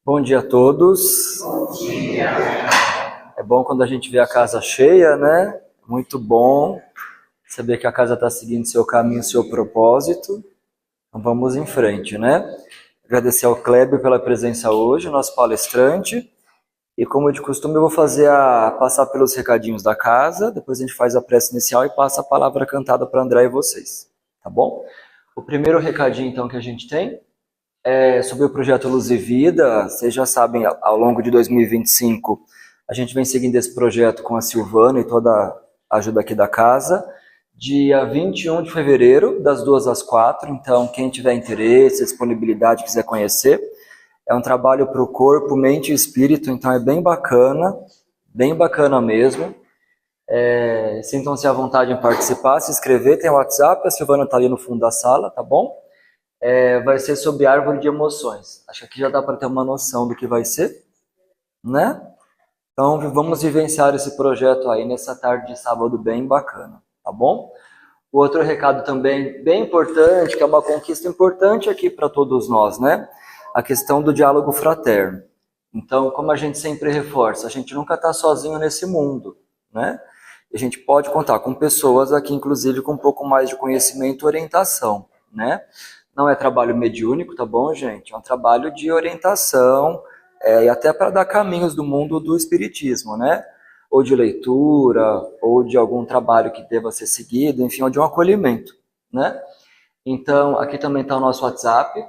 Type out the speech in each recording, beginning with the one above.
Bom dia a todos. Bom dia. É bom quando a gente vê a casa cheia, né? Muito bom saber que a casa está seguindo seu caminho, seu propósito. Então vamos em frente, né? Agradecer ao Kleber pela presença hoje, nosso palestrante. E como de costume, eu vou passar pelos recadinhos da casa, depois a gente faz a prece inicial e passa a palavra cantada para André e vocês, tá bom? O primeiro recadinho, então, que a gente tem sobre o projeto Luz e Vida. Vocês já sabem, ao longo de 2025, a gente vem seguindo esse projeto com a Silvana e toda a ajuda aqui da casa. Dia 21 de fevereiro, das 2 às 4, então quem tiver interesse, disponibilidade, quiser conhecer, é um trabalho para o corpo, mente e espírito, então é bem bacana mesmo. Sintam-se à vontade em participar, se inscrever, tem o WhatsApp, a Silvana está ali no fundo da sala, tá bom? Vai ser sobre árvore de emoções. Acho que aqui já dá para ter uma noção do que vai ser, né? Então vamos vivenciar esse projeto aí nessa tarde de sábado bem bacana, tá bom? O outro recado também bem importante, que é uma conquista importante aqui para todos nós, né? A questão do diálogo fraterno. Então, como a gente sempre reforça, a gente nunca está sozinho nesse mundo, né? A gente pode contar com pessoas aqui, inclusive, com um pouco mais de conhecimento e orientação, né? Não é trabalho mediúnico, tá bom, gente? É um trabalho de orientação e até para dar caminhos do mundo do espiritismo, né? Ou de leitura, ou de algum trabalho que deva ser seguido, enfim, ou de um acolhimento, né? Então, aqui também está o nosso WhatsApp,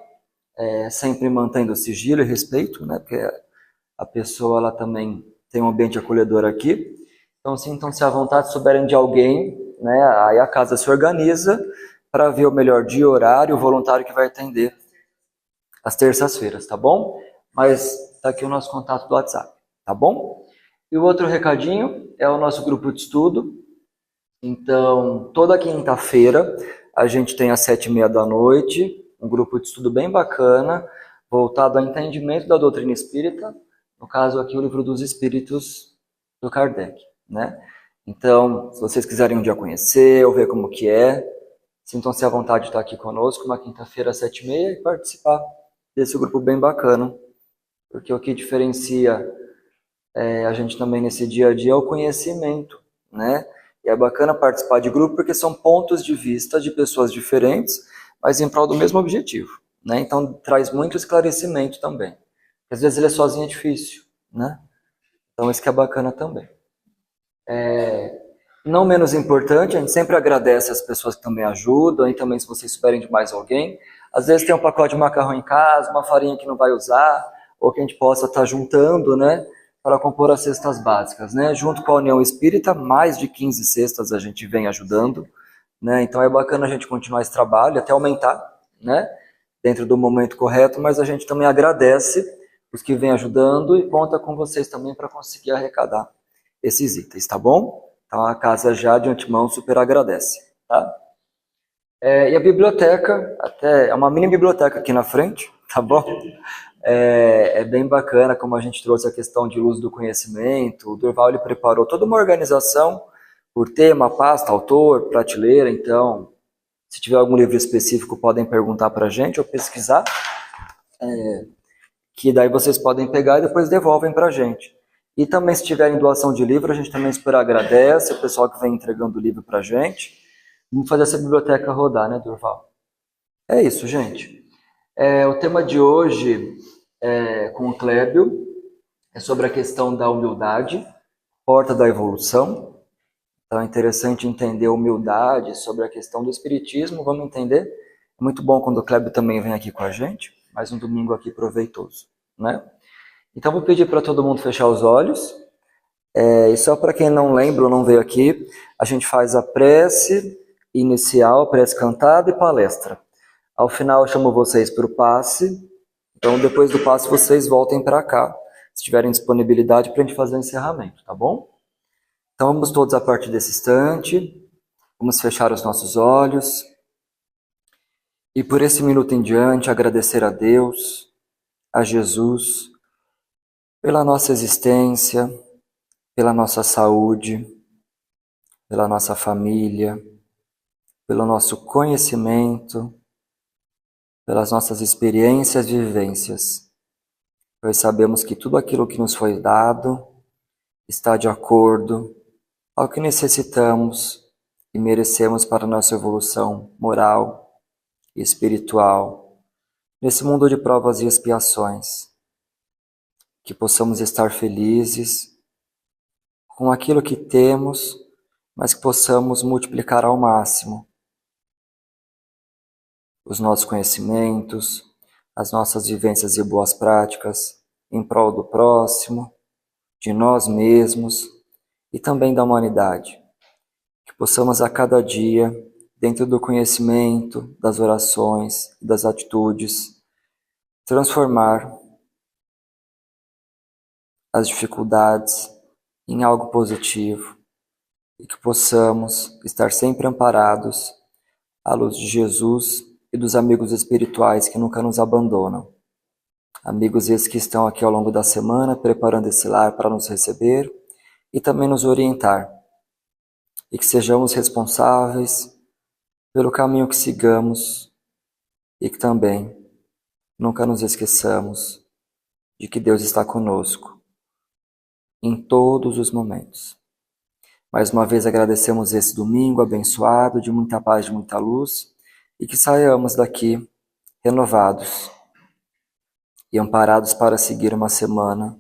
sempre mantendo sigilo e respeito, né? Porque a pessoa, ela também tem um ambiente acolhedor aqui. Então, sintam-se à vontade, se souberem de alguém, né? Aí a casa se organiza para ver o melhor dia, horário, o voluntário que vai atender às terças-feiras, tá bom? Mas tá aqui o nosso contato do WhatsApp, tá bom? E o outro recadinho é o nosso grupo de estudo. Então, toda quinta-feira, a gente tem às 7h30 da noite, um grupo de estudo bem bacana, voltado ao entendimento da doutrina espírita, no caso aqui o Livro dos Espíritos do Kardec, né? Então, se vocês quiserem um dia conhecer ou ver como que é, sintam-se à vontade de estar aqui conosco, uma quinta-feira às 7h30 e participar desse grupo bem bacana, porque o que diferencia a gente também nesse dia a dia é o conhecimento, né? E é bacana participar de grupo porque são pontos de vista de pessoas diferentes, mas em prol do mesmo objetivo, né? Então traz muito esclarecimento também. Às vezes ele é sozinho é difícil, né? Então isso que é bacana também. Não menos importante, a gente sempre agradece as pessoas que também ajudam, e também se vocês souberem de mais alguém. Às vezes tem um pacote de macarrão em casa, uma farinha que não vai usar, ou que a gente possa estar juntando, né, para compor as cestas básicas, né? Junto com a União Espírita, mais de 15 cestas a gente vem ajudando, né? Então é bacana a gente continuar esse trabalho, até aumentar, né, dentro do momento correto, mas a gente também agradece os que vêm ajudando e conta com vocês também para conseguir arrecadar esses itens, tá bom? Então a casa já de antemão super agradece, tá? E a biblioteca, até é uma mini biblioteca aqui na frente, tá bom? É bem bacana como a gente trouxe a questão de luz do conhecimento. O Durval ele preparou toda uma organização por tema, pasta, autor, prateleira. Então, se tiver algum livro específico, podem perguntar para a gente ou pesquisar, que daí vocês podem pegar e depois devolvem para a gente. E também, se tiverem doação de livro, a gente também super agradece o pessoal que vem entregando o livro para a gente. Vamos fazer essa biblioteca rodar, né, Durval? É isso, gente. O tema de hoje, com o Clébio, é sobre a questão da humildade, porta da evolução. Então é interessante entender a humildade sobre a questão do espiritismo, vamos entender? É muito bom quando o Clébio também vem aqui com a gente, mais um domingo aqui proveitoso, né? Então vou pedir para todo mundo fechar os olhos. E só para quem não lembra ou não veio aqui, a gente faz a prece inicial, prece cantada e palestra. Ao final eu chamo vocês para o passe, então depois do passe vocês voltem para cá, se tiverem disponibilidade para a gente fazer o encerramento, tá bom? Então vamos todos a partir desse instante, vamos fechar os nossos olhos e por esse minuto em diante agradecer a Deus, a Jesus, pela nossa existência, pela nossa saúde, pela nossa família, pelo nosso conhecimento, pelas nossas experiências e vivências, pois sabemos que tudo aquilo que nos foi dado está de acordo ao que necessitamos e merecemos para a nossa evolução moral e espiritual nesse mundo de provas e expiações. Que possamos estar felizes com aquilo que temos, mas que possamos multiplicar ao máximo os nossos conhecimentos, as nossas vivências e boas práticas em prol do próximo, de nós mesmos e também da humanidade. Que possamos a cada dia, dentro do conhecimento, das orações e das atitudes, transformar as dificuldades em algo positivo e que possamos estar sempre amparados à luz de Jesus e dos amigos espirituais que nunca nos abandonam. Amigos esses que estão aqui ao longo da semana preparando esse lar para nos receber e também nos orientar. E que sejamos responsáveis pelo caminho que sigamos e que também nunca nos esqueçamos de que Deus está conosco em todos os momentos. Mais uma vez agradecemos esse domingo abençoado, de muita paz, de muita luz, e que saiamos daqui renovados e amparados para seguir uma semana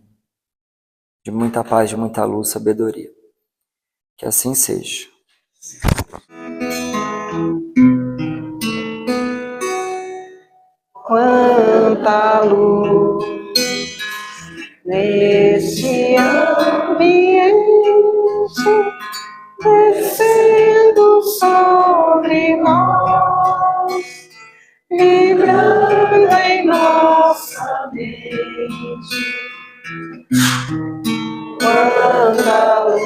de muita paz, de muita luz, sabedoria. Que assim seja. Quanta luz nesse ambiente, descendo sobre nós, vibrando em nossa mente. Quanta luz,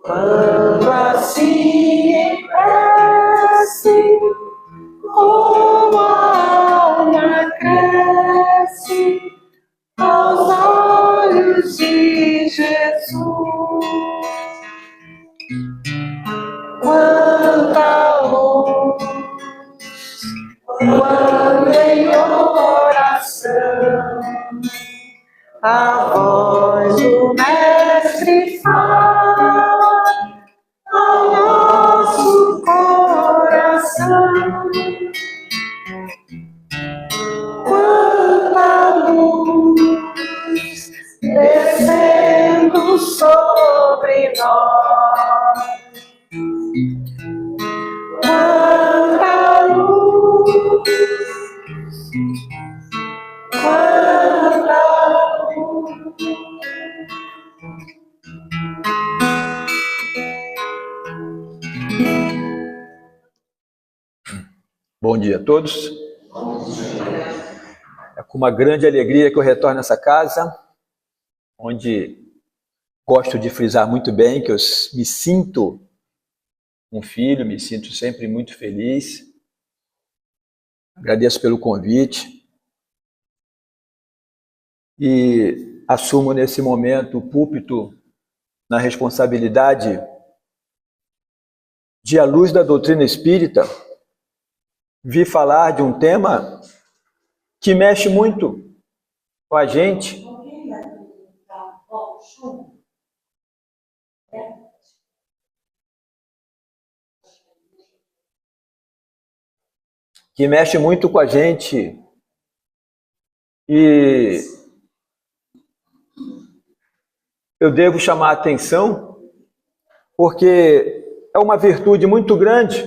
quando assim em prece, como a alma cresce aos olhos de Jesus. Quanta luz, quando em oração a voz do Mestre fala ao nosso coração. Quanta luz descendo sobre nós. Quanta luz, quanta luz. Bom dia a todos. É com uma grande alegria que eu retorno a essa casa, onde gosto de frisar muito bem que eu me sinto um filho, me sinto sempre muito feliz. Agradeço pelo convite e assumo nesse momento o púlpito na responsabilidade de, à luz da doutrina espírita, vir falar de um tema que mexe muito com a gente. Que mexe muito com a gente e eu devo chamar a atenção porque é uma virtude muito grande,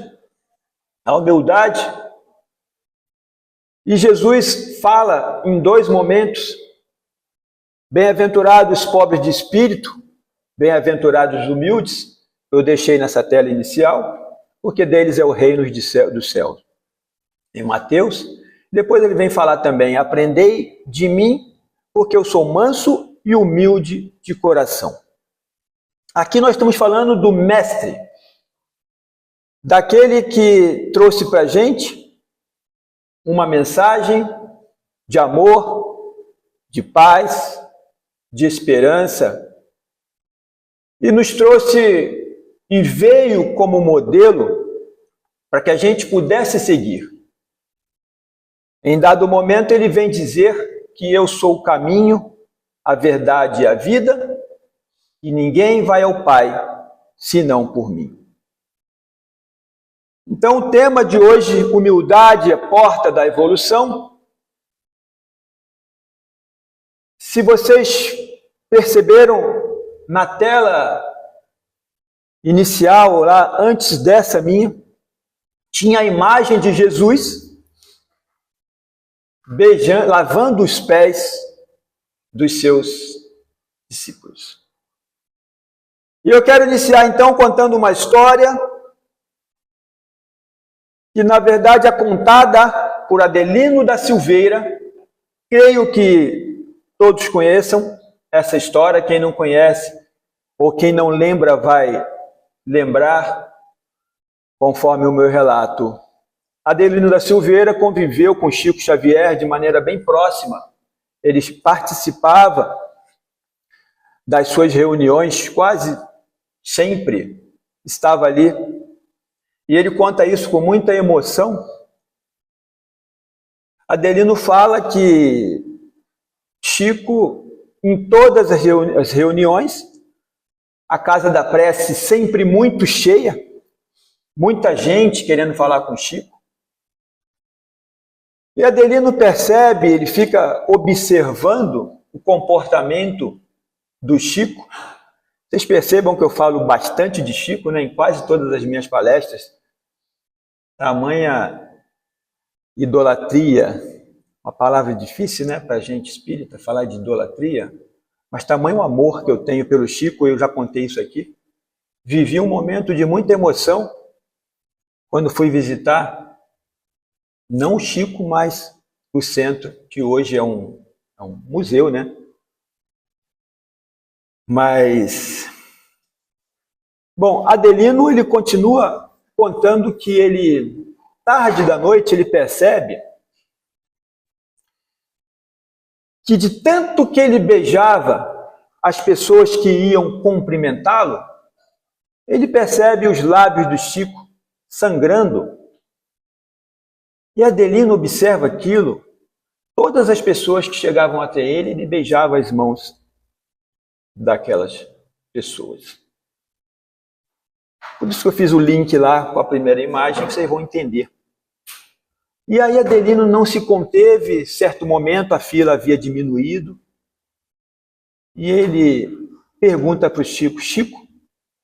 a humildade. E Jesus fala em dois momentos: bem-aventurados os pobres de espírito, bem-aventurados os humildes. Eu deixei nessa tela inicial, porque deles é o reino dos céus. Em Mateus, depois ele vem falar também: aprendei de mim, porque eu sou manso e humilde de coração. Aqui nós estamos falando do mestre, daquele que trouxe para a gente uma mensagem de amor, de paz, de esperança, e nos trouxe e veio como modelo para que a gente pudesse seguir. Em dado momento ele vem dizer que eu sou o caminho, a verdade e a vida, e ninguém vai ao Pai senão por mim. Então, o tema de hoje, humildade é porta da evolução. Se vocês perceberam na tela inicial, lá antes dessa minha, tinha a imagem de Jesus beijando, lavando os pés dos seus discípulos. E eu quero iniciar então contando uma história que na verdade é contada por Adelino da Silveira. Creio que todos conheçam essa história. Quem não conhece ou quem não lembra vai lembrar conforme o meu relato. Adelino da Silveira conviveu com Chico Xavier de maneira bem próxima. Ele participava das suas reuniões, quase sempre estava ali. E ele conta isso com muita emoção. Adelino fala que Chico, em todas as reuniões, a casa da prece sempre muito cheia, muita gente querendo falar com Chico. E Adelino percebe, ele fica observando o comportamento do Chico. Vocês percebam que eu falo bastante de Chico, né, em quase todas as minhas palestras. Tamanha idolatria, uma palavra difícil, né, para a gente espírita, falar de idolatria, mas tamanho amor que eu tenho pelo Chico, eu já contei isso aqui. Vivi um momento de muita emoção quando fui visitar, não o Chico, mas o centro, que hoje é um museu, né? Mas, bom, Adelino, ele continua contando que ele, tarde da noite, ele percebe que de tanto que ele beijava as pessoas que iam cumprimentá-lo, ele percebe os lábios do Chico sangrando. E Adelino observa aquilo. Todas as pessoas que chegavam até ele, ele beijava as mãos daquelas pessoas. Por isso que eu fiz o link lá com a primeira imagem, que vocês vão entender. E aí Adelino não se conteve, certo momento a fila havia diminuído, e ele pergunta para o Chico: Chico,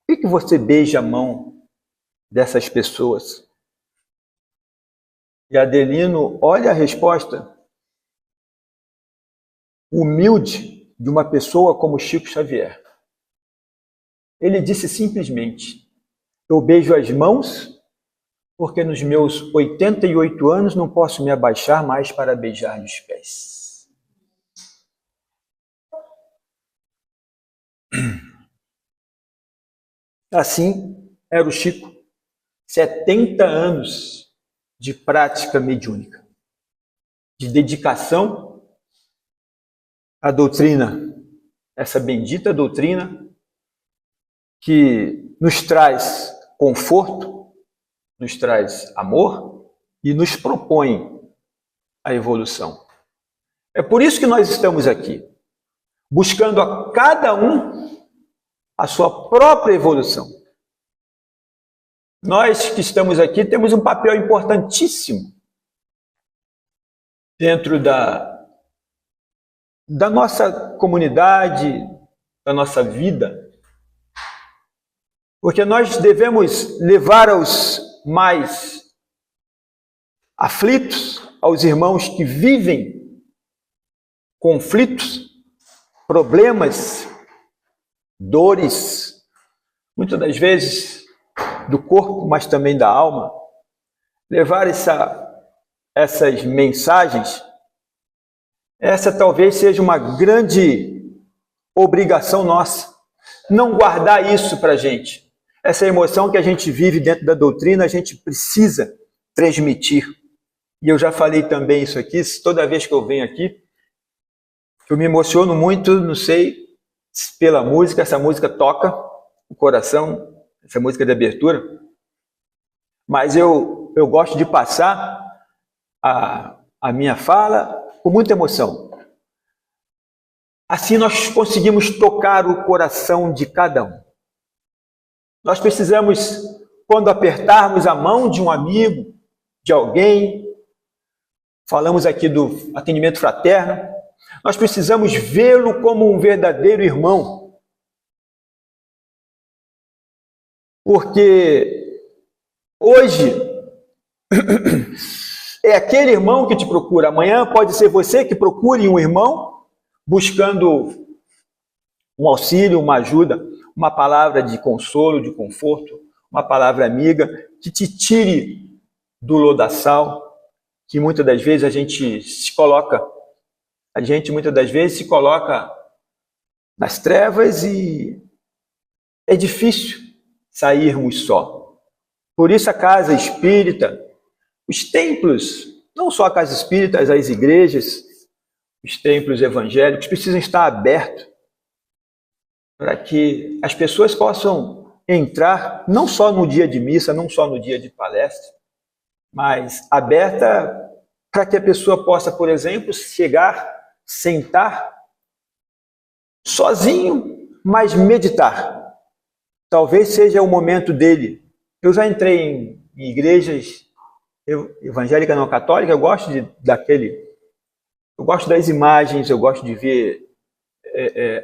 por que você beija a mão dessas pessoas? E Adelino olha a resposta humilde de uma pessoa como Chico Xavier. Ele disse simplesmente: eu beijo as mãos porque nos meus 88 anos não posso me abaixar mais para beijar os pés. Assim era o Chico, 70 anos de prática mediúnica, de dedicação à doutrina, essa bendita doutrina que nos traz conforto, nos traz amor e nos propõe a evolução. É por isso que nós estamos aqui, buscando a cada um a sua própria evolução. Nós que estamos aqui temos um papel importantíssimo dentro da nossa comunidade, da nossa vida, porque nós devemos levar aos mais aflitos, aos irmãos que vivem conflitos, problemas, dores, muitas das vezes do corpo, mas também da alma, levar essas mensagens. Essa talvez seja uma grande obrigação nossa, não guardar isso para a gente. Essa emoção que a gente vive dentro da doutrina, a gente precisa transmitir. E eu já falei também isso aqui, toda vez que eu venho aqui, eu me emociono muito, não sei, pela música, essa música toca o coração, essa música de abertura, mas eu gosto de passar a minha fala com muita emoção. Assim nós conseguimos tocar o coração de cada um. Nós precisamos, quando apertarmos a mão de um amigo, de alguém, falamos aqui do atendimento fraterno, nós precisamos vê-lo como um verdadeiro irmão. Porque hoje é aquele irmão que te procura. Amanhã pode ser você que procure um irmão buscando um auxílio, uma ajuda, uma palavra de consolo, de conforto, uma palavra amiga que te tire do lodaçal, que muitas das vezes a gente muitas das vezes se coloca nas trevas e é difícil sairmos só. Por isso a casa espírita, os templos, não só a casa espírita, as igrejas, os templos evangélicos precisam estar abertos para que as pessoas possam entrar não só no dia de missa, não só no dia de palestra, mas aberta para que a pessoa possa, por exemplo, chegar, sentar sozinho, mas meditar. Talvez seja o momento dele. Eu já entrei em igrejas evangélica não católica, eu gosto eu gosto das imagens, eu gosto de ver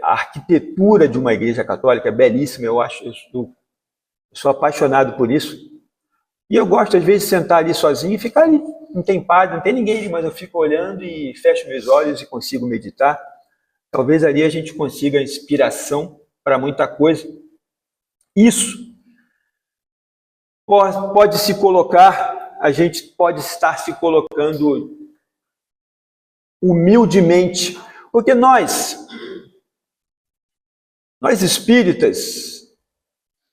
a arquitetura de uma igreja católica, é belíssima, eu sou apaixonado por isso. E eu gosto, às vezes, de sentar ali sozinho e ficar ali. Não tem padre, não tem ninguém ali, mas eu fico olhando e fecho meus olhos e consigo meditar. Talvez ali a gente consiga inspiração para muita coisa. Isso pode se colocar, a gente pode estar se colocando humildemente, porque nós espíritas,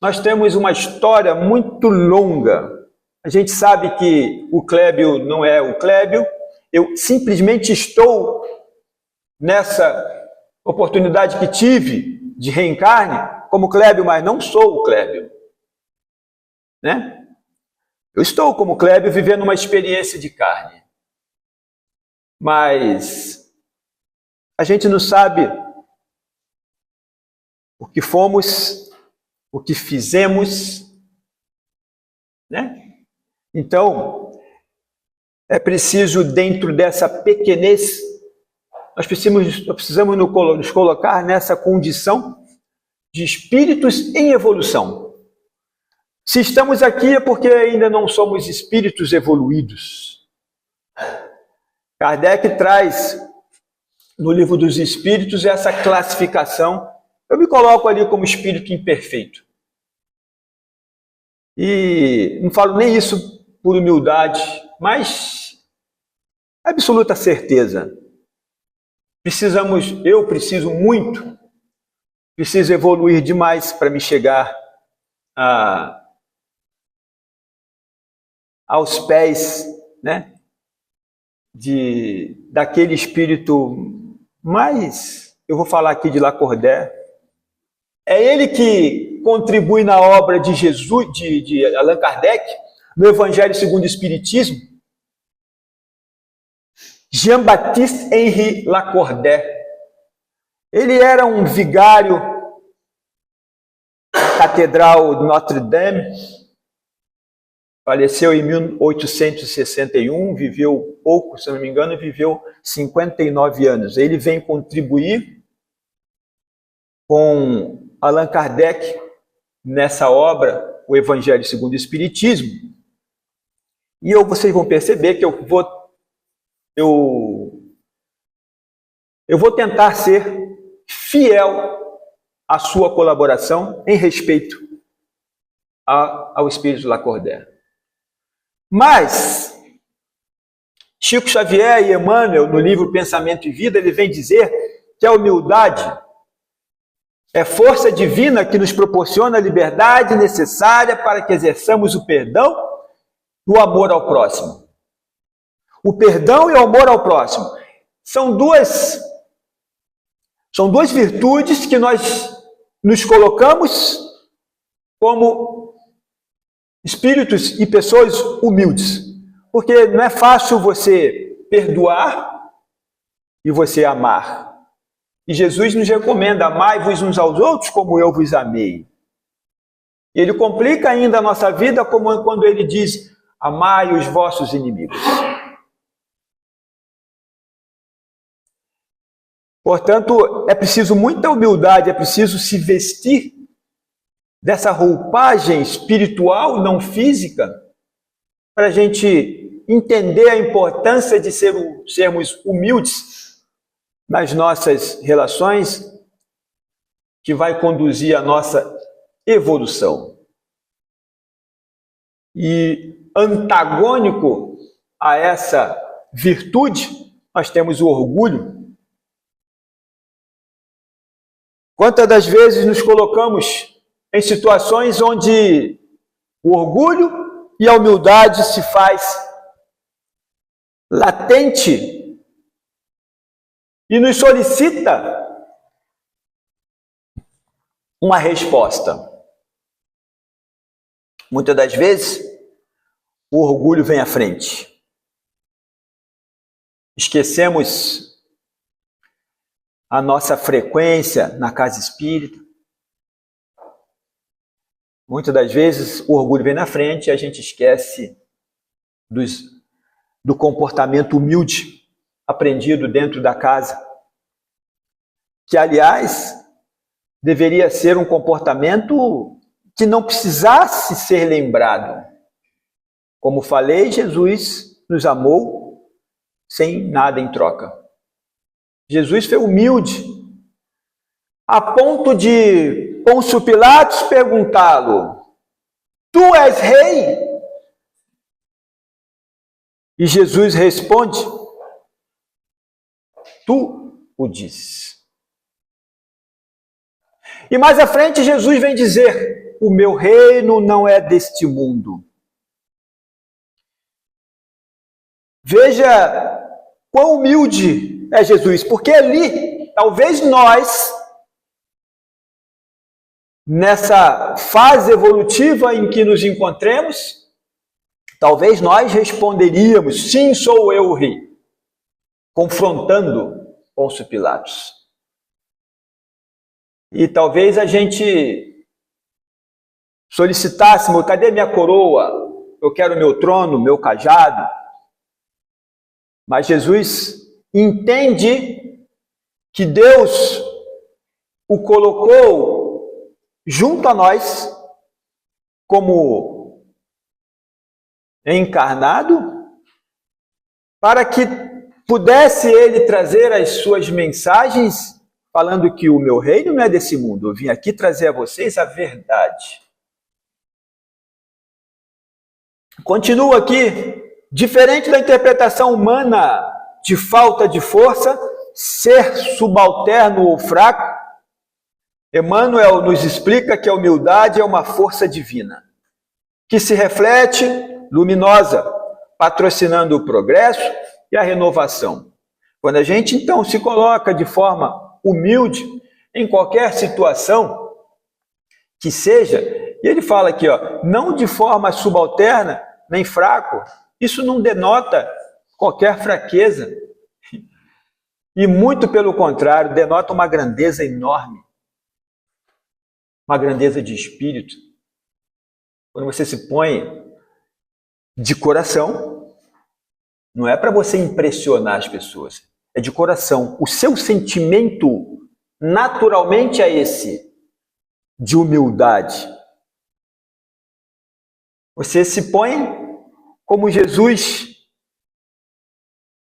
nós temos uma história muito longa. A gente sabe que o Clébio não é o Clébio, eu simplesmente estou nessa oportunidade que tive de reencarne como Clébio, mas não sou o Clébio, né? Eu estou como Clébio vivendo uma experiência de carne, mas a gente não sabe o que fomos, o que fizemos, né? Então, é preciso, dentro dessa pequenez, nós precisamos nos colocar nessa condição de espíritos em evolução. Se estamos aqui é porque ainda não somos espíritos evoluídos. Kardec traz no Livro dos Espíritos essa classificação. Eu me coloco ali como espírito imperfeito. E não falo nem isso por humildade, mas absoluta certeza. Eu preciso muito, preciso evoluir demais para me chegar aos pés, né, daquele espírito mais, eu vou falar aqui de Lacordaire. É ele que contribui na obra de Jesus, de Allan Kardec, no Evangelho segundo o Espiritismo. Jean-Baptiste Henri Lacordaire. Ele era um vigário da Catedral de Notre-Dame, faleceu em 1861, viveu pouco, se não me engano, viveu 59 anos. Ele vem contribuir com Allan Kardec nessa obra, o Evangelho segundo o Espiritismo. E vocês vão perceber que eu vou tentar ser fiel à sua colaboração em respeito ao Espírito Lacordaire. Mas Chico Xavier e Emmanuel, no livro Pensamento e Vida, ele vem dizer que a humildade é força divina que nos proporciona a liberdade necessária para que exerçamos o perdão e o amor ao próximo. O perdão e o amor ao próximo são duas virtudes que nós nos colocamos como espíritos e pessoas humildes. Porque não é fácil você perdoar e você amar. E Jesus nos recomenda: amai-vos uns aos outros como eu vos amei. E ele complica ainda a nossa vida como quando ele diz: amai os vossos inimigos. Portanto, é preciso muita humildade, é preciso se vestir dessa roupagem espiritual, não física, para a gente entender a importância de sermos humildes nas nossas relações, que vai conduzir a nossa evolução. E antagônico a essa virtude, nós temos o orgulho. Quantas das vezes nos colocamos em situações onde o orgulho e a humildade se faz latente e nos solicita uma resposta. Muitas das vezes, o orgulho vem à frente. Esquecemos a nossa frequência na casa espírita. Muitas das vezes, o orgulho vem na frente e a gente esquece do comportamento humilde aprendido dentro da casa. Que, aliás, deveria ser um comportamento que não precisasse ser lembrado. Como falei, Jesus nos amou sem nada em troca. Jesus foi humilde, a ponto de Pôncio Pilatos perguntá-lo: tu és rei? E Jesus responde: tu o dizes. E mais à frente Jesus vem dizer: o meu reino não é deste mundo. Veja quão humilde é Jesus, porque ali, talvez nós, nessa fase evolutiva em que nos encontremos, talvez nós responderíamos: sim, sou eu o rei, confrontando Pôncio Pilatos. E talvez a gente solicitássemos: cadê minha coroa? Eu quero meu trono, meu cajado. Mas Jesus entende que Deus o colocou junto a nós como encarnado, para que pudesse ele trazer as suas mensagens, falando que o meu reino não é desse mundo, eu vim aqui trazer a vocês a verdade. Continua aqui: diferente da interpretação humana de falta de força, ser subalterno ou fraco, Emmanuel nos explica que a humildade é uma força divina, que se reflete luminosa, patrocinando o progresso e a renovação. Quando a gente então se coloca de forma humilde em qualquer situação que seja, e ele fala aqui, não de forma subalterna nem fraco, isso não denota qualquer fraqueza. E muito pelo contrário, denota uma grandeza enorme. Uma grandeza de espírito. Quando você se põe de coração, não é para você impressionar as pessoas, é de coração. O seu sentimento naturalmente é esse, de humildade. Você se põe como Jesus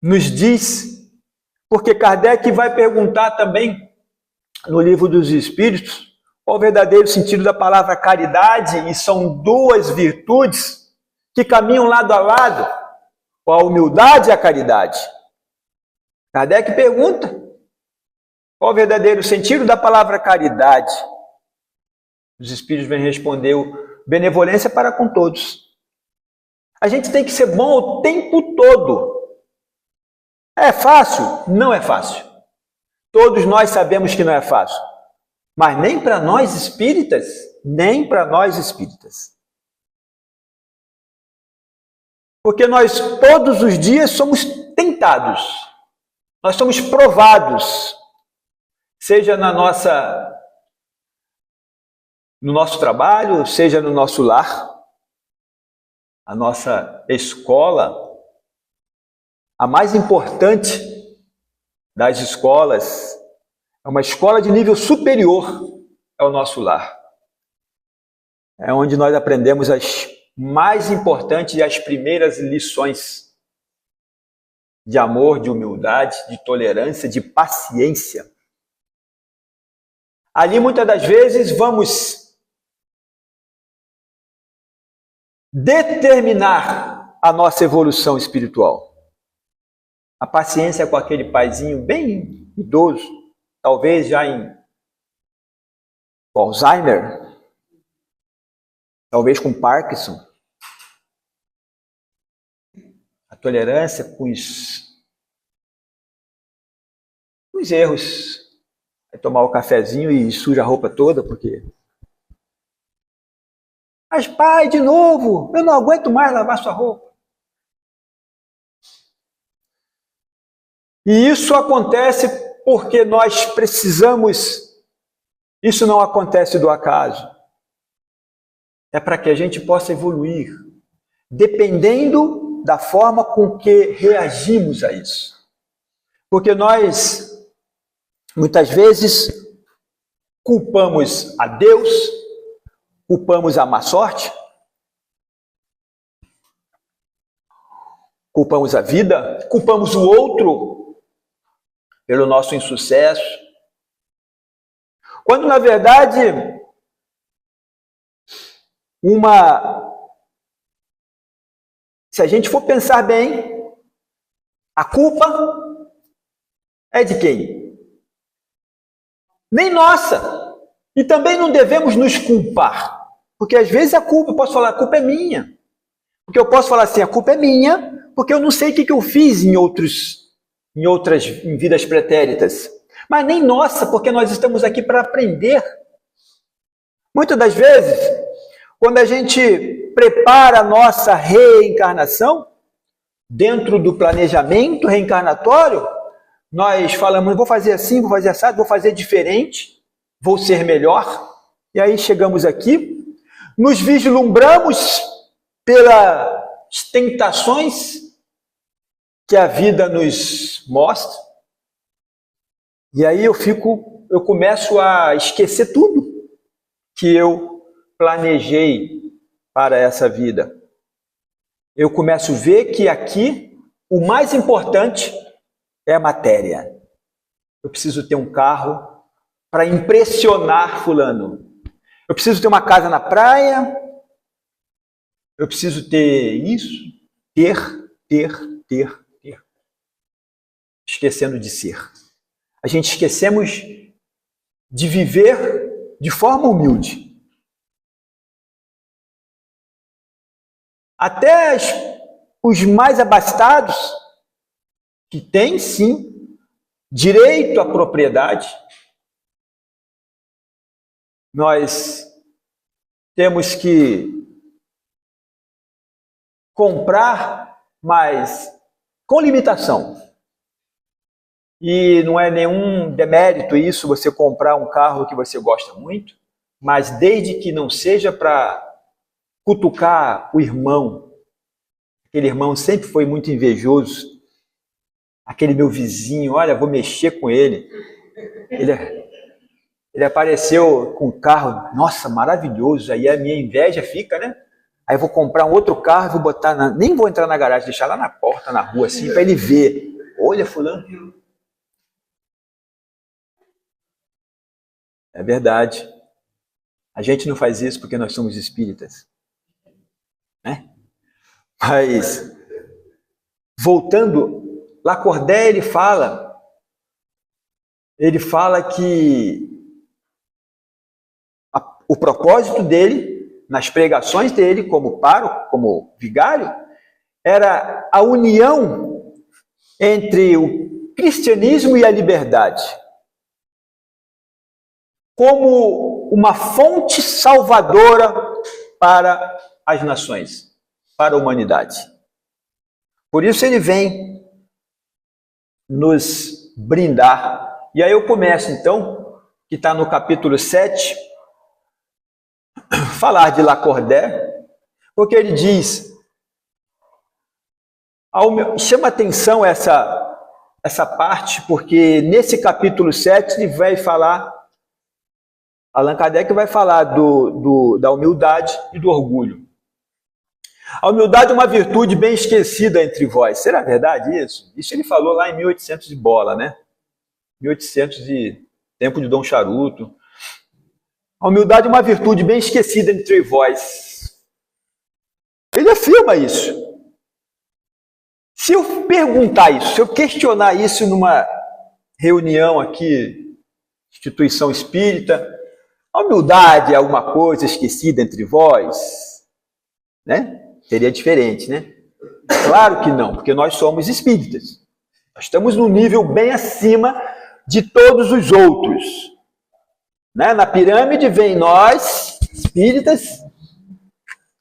nos diz, porque Kardec vai perguntar também no Livro dos Espíritos qual o verdadeiro sentido da palavra caridade, e são duas virtudes que caminham lado a lado, a humildade e a caridade. Kardec pergunta qual o verdadeiro sentido da palavra caridade. Os Espíritos vêm responder: benevolência para com todos. A gente tem que ser bom o tempo todo. É fácil? Não é fácil. Todos nós sabemos que não é fácil. Mas nem para nós espíritas, nem para nós espíritas. Porque nós todos os dias somos tentados. Nós somos provados. seja no nosso trabalho, seja no nosso lar, a nossa escola, a mais importante das escolas, é uma escola de nível superior ao nosso lar. É onde nós aprendemos as mais importantes e as primeiras lições de amor, de humildade, de tolerância, de paciência. Ali, muitas das vezes, vamos determinar a nossa evolução espiritual. A paciência com aquele paizinho bem idoso, talvez já em Alzheimer, talvez com Parkinson. A tolerância com os erros. Vai tomar o cafezinho e suja a roupa toda, porque... Mas pai, de novo, eu não aguento mais lavar sua roupa. E isso acontece porque nós precisamos... Isso não acontece do acaso. É para que a gente possa evoluir, dependendo da forma com que reagimos a isso. Porque nós, muitas vezes, culpamos a Deus, culpamos a má sorte, culpamos a vida, culpamos o outro pelo nosso insucesso. Quando, na verdade, se a gente for pensar bem, a culpa é de quem? Nem nossa. E também não devemos nos culpar. Porque às vezes a culpa, eu posso falar, a culpa é minha. Porque eu posso falar assim, a culpa é minha, porque eu não sei o que eu fiz em vidas pretéritas. Mas nem nossa, porque nós estamos aqui para aprender. Muitas das vezes, quando a gente prepara a nossa reencarnação, dentro do planejamento reencarnatório, nós falamos, vou fazer assim, vou fazer assado, vou fazer diferente, vou ser melhor. E aí chegamos aqui, nos vislumbramos pelas tentações que a vida nos mostra. E aí eu começo a esquecer tudo que eu planejei para essa vida. Eu começo a ver que aqui o mais importante é a matéria. Eu preciso ter um carro para impressionar fulano. Eu preciso ter uma casa na praia. Eu preciso ter isso, ter. Esquecendo de ser. A gente esquecemos de viver de forma humilde. Até os mais abastados, que têm sim direito à propriedade, nós temos que comprar, mas com limitação. E não é nenhum demérito isso, você comprar um carro que você gosta muito, mas desde que não seja para cutucar o irmão. Aquele irmão sempre foi muito invejoso. Aquele meu vizinho, olha, vou mexer com ele. Ele apareceu com um carro, nossa, maravilhoso. Aí a minha inveja fica, né? Aí eu vou comprar um outro carro e vou botar, nem vou entrar na garagem, deixar lá na porta, na rua, assim, para ele ver. Olha, fulano. É verdade. A gente não faz isso porque nós somos espíritas. Né? Mas, voltando, Lacordaire, ele fala que o propósito dele, nas pregações dele, como pároco, como vigário, era a união entre o cristianismo e a liberdade, como uma fonte salvadora para as nações, para a humanidade. Por isso ele vem nos brindar E aí eu começo, então, que está no capítulo 7, falar de Lacordaire, porque ele diz, chama atenção essa parte, porque nesse capítulo 7 ele vai falar, Allan Kardec vai falar da humildade e do orgulho. A humildade é uma virtude bem esquecida entre vós. Será verdade isso? Isso ele falou lá em 1800 e bola, né? 1800 e tempo de Dom Charuto. A humildade é uma virtude bem esquecida entre vós. Ele afirma isso. Se eu perguntar isso, se eu questionar isso numa reunião aqui, instituição espírita, a humildade é alguma coisa esquecida entre vós? Né? Seria diferente, né? Claro que não, porque nós somos espíritas. Nós estamos num nível bem acima de todos os outros. Né? Na pirâmide vem nós, espíritas,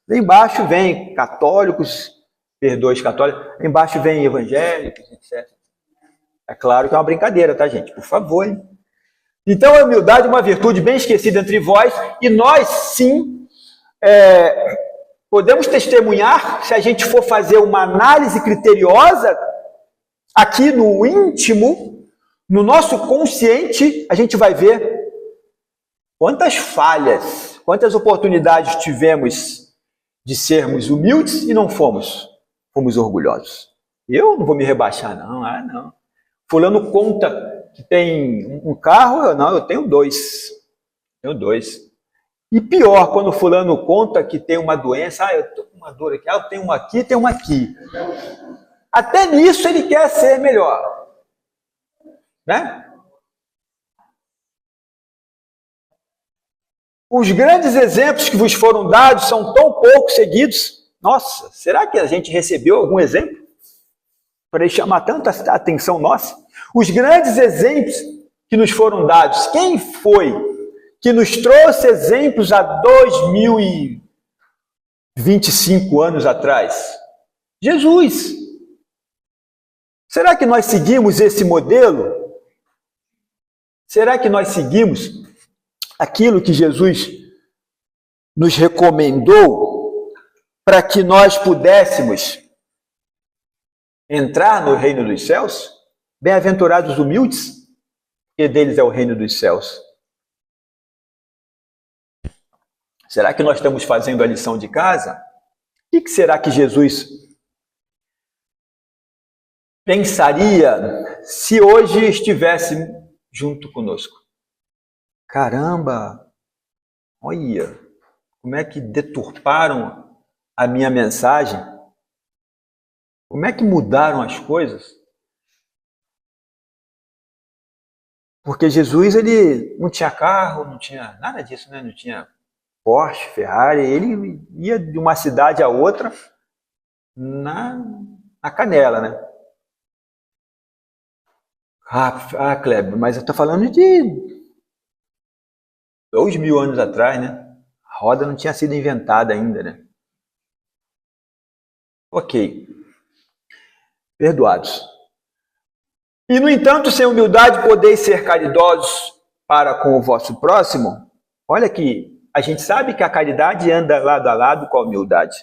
lá embaixo vem católicos, perdoe católicos, lá embaixo vem evangélicos, etc. É claro que é uma brincadeira, tá, gente? Por favor, hein? Então a humildade é uma virtude bem esquecida entre vós, e nós sim podemos testemunhar, se a gente for fazer uma análise criteriosa, aqui no íntimo, no nosso consciente, a gente vai ver quantas falhas, quantas oportunidades tivemos de sermos humildes e não fomos orgulhosos. Eu não vou me rebaixar, não. Não. Fulano conta que tem um carro, eu tenho dois. E pior, quando fulano conta que tem uma doença, eu estou com uma dor aqui, eu tenho uma aqui, tenho uma aqui. Até nisso ele quer ser melhor. Né? Os grandes exemplos que vos foram dados são tão pouco seguidos. Nossa, será que a gente recebeu algum exemplo para chamar tanta atenção nossa? Os grandes exemplos que nos foram dados, quem foi que nos trouxe exemplos há 2025 anos atrás? Jesus. Será que nós seguimos esse modelo? Será que nós seguimos aquilo que Jesus nos recomendou para que nós pudéssemos entrar no reino dos céus? Bem-aventurados os humildes, porque deles é o reino dos céus. Será que nós estamos fazendo a lição de casa? O que será que Jesus pensaria se hoje estivesse junto conosco? Caramba, olha, como é que deturparam a minha mensagem? Como é que mudaram as coisas? Porque Jesus, ele não tinha carro, não tinha nada disso, né? Não tinha Porsche, Ferrari, ele ia de uma cidade a outra na canela, né? Kleber, mas eu estou falando de 2000 anos atrás, né? A roda não tinha sido inventada ainda, né? Ok. Perdoados. E, no entanto, sem humildade podeis ser caridosos para com o vosso próximo. Olha aqui, a gente sabe que a caridade anda lado a lado com a humildade.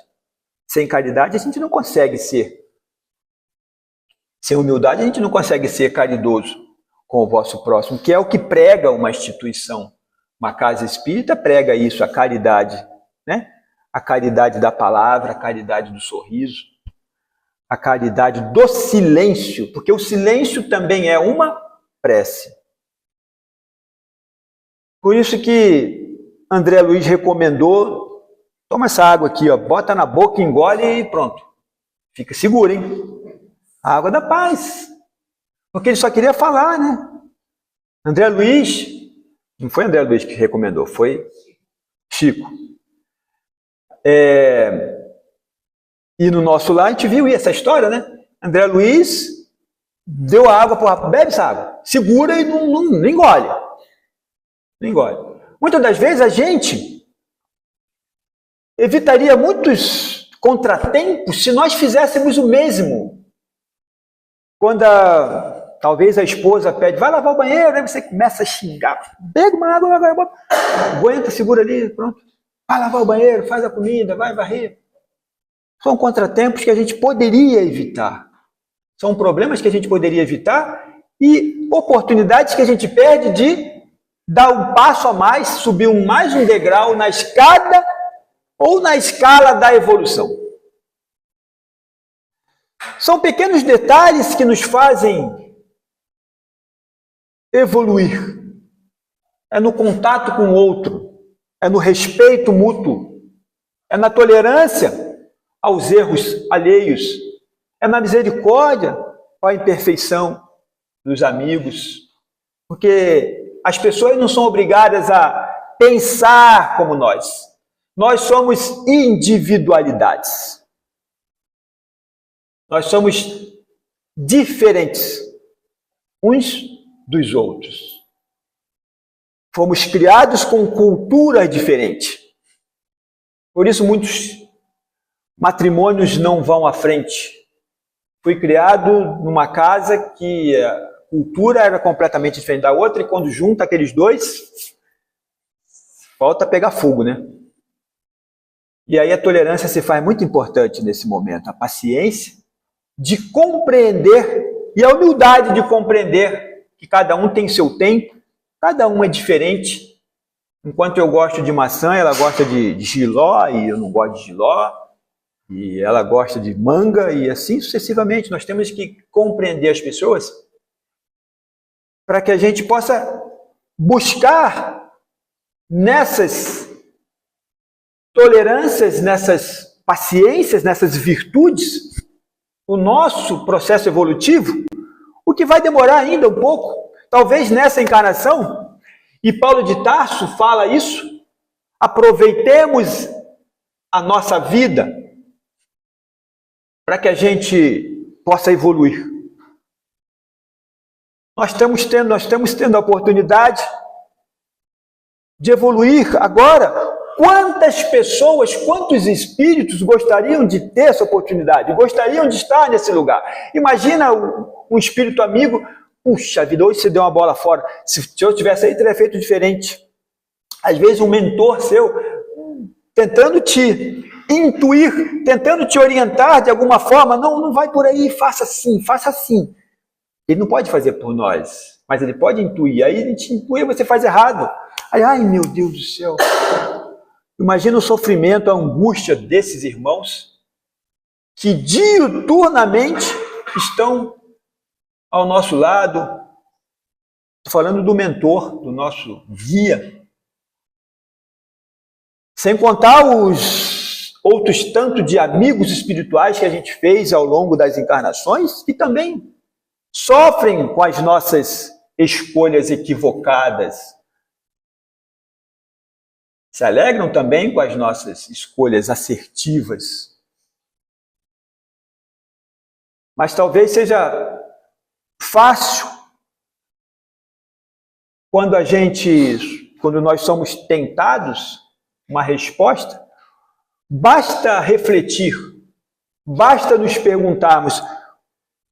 Sem caridade a gente não consegue ser. Sem humildade a gente não consegue ser caridoso com o vosso próximo, que é o que prega uma instituição. Uma casa espírita prega isso, a caridade, né? A caridade da palavra, a caridade do sorriso, a caridade do silêncio, porque o silêncio também é uma prece. Por isso que André Luiz recomendou, toma essa água aqui, ó, bota na boca, engole e pronto. Fica seguro, hein? A água da paz. Porque ele só queria falar, né? André Luiz, não foi André Luiz que recomendou, foi Chico. E no nosso lar a gente viu essa história, né? André Luiz deu a água para o rapaz, bebe essa água, segura e não engole. Não engole. Muitas das vezes a gente evitaria muitos contratempos se nós fizéssemos o mesmo. Quando talvez a esposa pede, vai lavar o banheiro, aí você começa a xingar, pega uma água, aguenta, segura ali, pronto. Vai lavar o banheiro, faz a comida, vai varrer. São contratempos que a gente poderia evitar. São problemas que a gente poderia evitar e oportunidades que a gente perde de dar um passo a mais, subir mais um degrau na escada ou na escala da evolução. São pequenos detalhes que nos fazem evoluir. É no contato com o outro, é no respeito mútuo, é na tolerância aos erros alheios, é na misericórdia com a imperfeição dos amigos, porque as pessoas não são obrigadas a pensar como nós. Nós somos individualidades. Nós somos diferentes uns dos outros. Fomos criados com culturas diferentes. Por isso muitos matrimônios não vão à frente. Fui criado numa casa que a cultura era completamente diferente da outra, e quando junta aqueles dois, volta a pegar fogo, né? E aí a tolerância se faz muito importante nesse momento, a paciência de compreender e a humildade de compreender que cada um tem seu tempo, cada um é diferente. Enquanto eu gosto de maçã, ela gosta de jiló e eu não gosto de jiló. E ela gosta de manga e assim sucessivamente. Nós temos que compreender as pessoas para que a gente possa buscar nessas tolerâncias, nessas paciências, nessas virtudes, o nosso processo evolutivo, o que vai demorar ainda um pouco, talvez nessa encarnação, e Paulo de Tarso fala isso, aproveitemos a nossa vida para que a gente possa evoluir. Nós estamos tendo a oportunidade de evoluir agora. Quantas pessoas, quantos espíritos gostariam de ter essa oportunidade? Gostariam de estar nesse lugar? Imagina um espírito amigo, puxa vida, hoje você deu uma bola fora. Se eu tivesse aí, teria feito diferente. Às vezes um mentor seu, tentando te intuir, tentando te orientar de alguma forma, não vai por aí, faça assim, faça assim. Ele não pode fazer por nós, mas ele pode intuir. Aí ele te intui, você faz errado. Aí, ai meu Deus do céu. Imagina o sofrimento, a angústia desses irmãos que diuturnamente estão ao nosso lado. Estou falando do mentor, do nosso guia. Sem contar os outros tanto de amigos espirituais que a gente fez ao longo das encarnações, que também sofrem com as nossas escolhas equivocadas. Se alegram também com as nossas escolhas assertivas. Mas talvez seja fácil quando nós somos tentados uma resposta, basta refletir, basta nos perguntarmos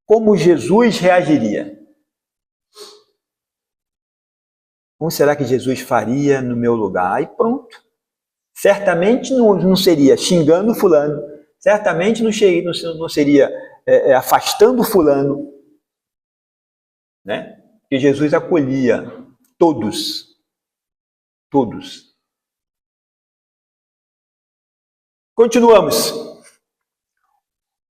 como Jesus reagiria. Como será que Jesus faria no meu lugar? Aí pronto. Certamente não seria xingando fulano, certamente não seria afastando fulano, né? Porque Jesus acolhia todos. Todos. Continuamos.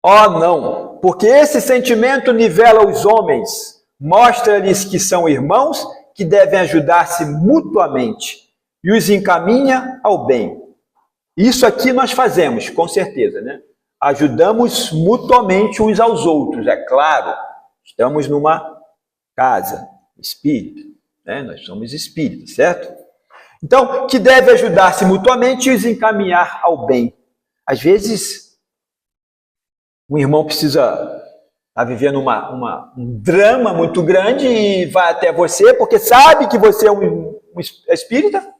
Oh, não, porque esse sentimento nivela os homens, mostra-lhes que são irmãos, que devem ajudar-se mutuamente e os encaminha ao bem. Isso aqui nós fazemos, com certeza, né? Ajudamos mutuamente uns aos outros, é claro. Estamos numa casa espírita, né? Nós somos espíritas, certo? Então, que deve ajudar-se mutuamente e os encaminhar ao bem. Às vezes, um irmão precisa estar vivendo um drama muito grande e vai até você, porque sabe que você é um espírita,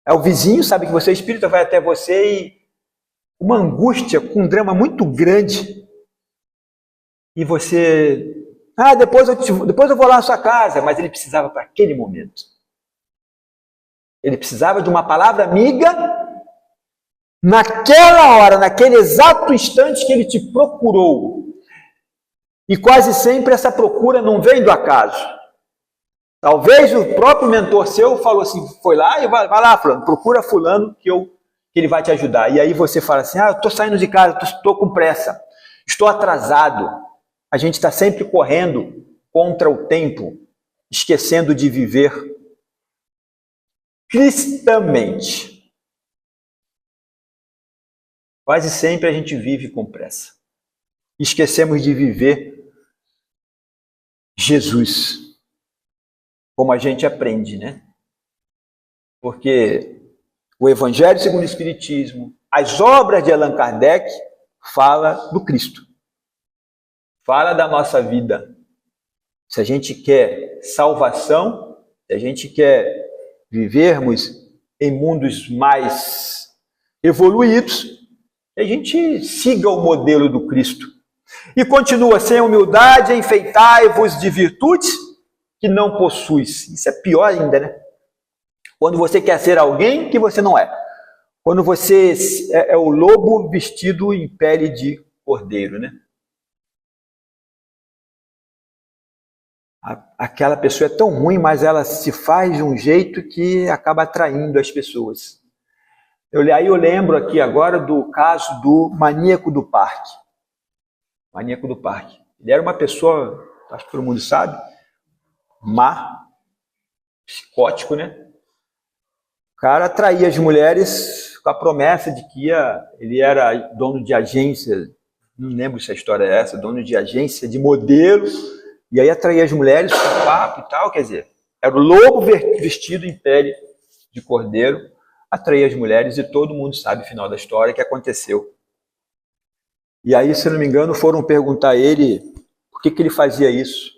é o vizinho, sabe que você é espírita, vai até você e uma angústia, com um drama muito grande, e você Ah, depois eu vou lá na sua casa. Mas ele precisava para aquele momento. Ele precisava de uma palavra amiga naquela hora, naquele exato instante que ele te procurou. E quase sempre essa procura não vem do acaso. Talvez o próprio mentor seu falou assim, foi lá e vai lá, fulano, procura fulano que ele vai te ajudar. E aí você fala assim, eu estou saindo de casa, estou com pressa, estou atrasado. A gente está sempre correndo contra o tempo, esquecendo de viver cristamente. Quase sempre a gente vive com pressa. Esquecemos de viver Jesus, como a gente aprende, né? Porque o Evangelho segundo o Espiritismo, as obras de Allan Kardec, fala do Cristo. Fala da nossa vida. Se a gente quer salvação, se a gente quer vivermos em mundos mais evoluídos, a gente siga o modelo do Cristo. E continua, sem humildade, enfeitai-vos de virtudes que não possuis. Isso é pior ainda, né? Quando você quer ser alguém que você não é. Quando você é o lobo vestido em pele de cordeiro, né? Aquela pessoa é tão ruim, mas ela se faz de um jeito que acaba atraindo as pessoas. Aí eu lembro aqui agora do caso do maníaco do parque. Maníaco do parque. Ele era uma pessoa, acho que todo mundo sabe, má, psicótico, né? O cara atraía as mulheres com a promessa de que ele era dono de agência, não lembro se a história é essa, dono de agência de modelo, e aí atraía as mulheres com papo e tal, quer dizer, era o lobo vestido em pele de cordeiro, atraía as mulheres e todo mundo sabe o final da história que aconteceu. E aí, se não me engano, foram perguntar a ele por que ele fazia isso.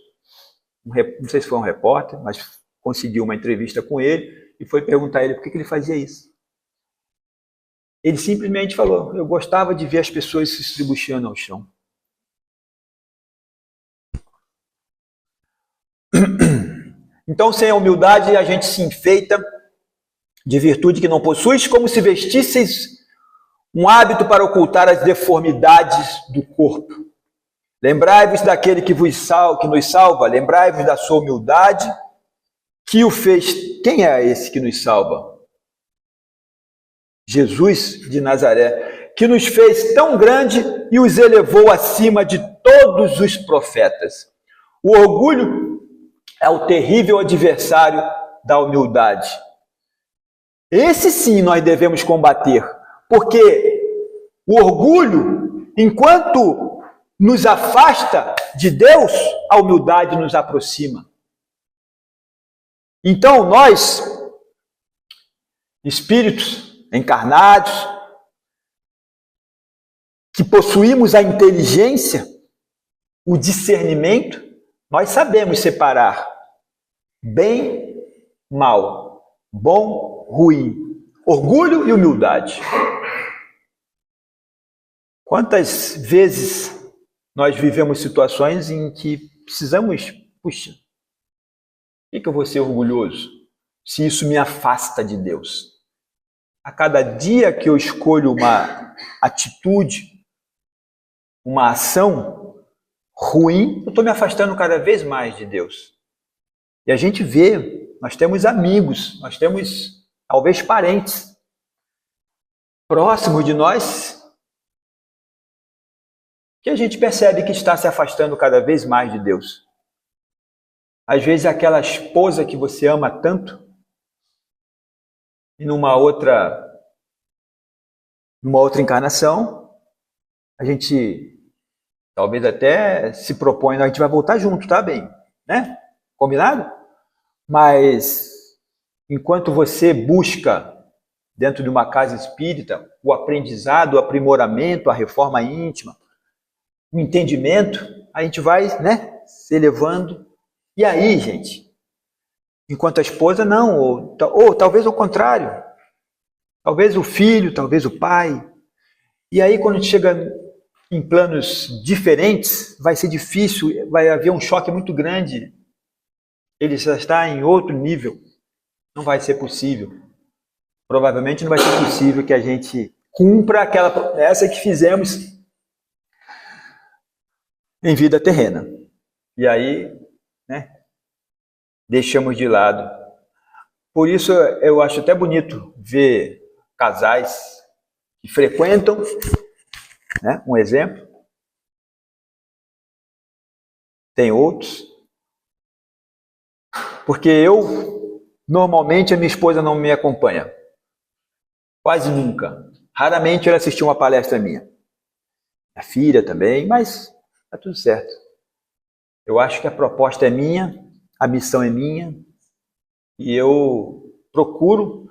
Não sei se foi um repórter, mas conseguiu uma entrevista com ele e foi perguntar a ele por que ele fazia isso. Ele simplesmente falou, eu gostava de ver as pessoas se estribuchando ao chão. Então, sem a humildade, a gente se enfeita de virtude que não possuis, como se vestisseis um hábito para ocultar as deformidades do corpo. Lembrai-vos daquele que nos salva, lembrai-vos da sua humildade, que o fez. Quem é esse que nos salva? Jesus de Nazaré, que nos fez tão grande e os elevou acima de todos os profetas. O orgulho é o terrível adversário da humildade. Esse sim nós devemos combater, porque o orgulho, enquanto nos afasta de Deus, a humildade nos aproxima. Então nós, espíritos encarnados, que possuímos a inteligência, o discernimento, nós sabemos separar bem, mal, bom, ruim, orgulho e humildade. Quantas vezes nós vivemos situações em que precisamos, puxa, por que eu vou ser orgulhoso se isso me afasta de Deus? A cada dia que eu escolho uma atitude, uma ação ruim, eu estou me afastando cada vez mais de Deus. E a gente vê, nós temos amigos, nós temos talvez parentes próximos de nós, que a gente percebe que está se afastando cada vez mais de Deus. Às vezes aquela esposa que você ama tanto, e numa outra encarnação, a gente talvez até se propõe, a gente vai voltar junto, tá bem, né? Combinado? Mas enquanto você busca dentro de uma casa espírita o aprendizado, o aprimoramento, a reforma íntima, o entendimento, a gente vai, né, se elevando. E aí, gente, enquanto a esposa não, ou talvez ao contrário, talvez o filho, talvez o pai. E aí quando a gente chega em planos diferentes, vai ser difícil, vai haver um choque muito grande. Ele já está em outro nível. Não vai ser possível. Provavelmente não vai ser possível que a gente cumpra aquela promessa que fizemos em vida terrena. E aí, né, deixamos de lado. Por isso eu acho até bonito ver casais que frequentam, né, um exemplo. Tem outros. Porque normalmente a minha esposa não me acompanha. Quase nunca. Raramente ela assistiu uma palestra minha. A filha também, mas tá tudo certo. Eu acho que a proposta é minha, a missão é minha, e eu procuro,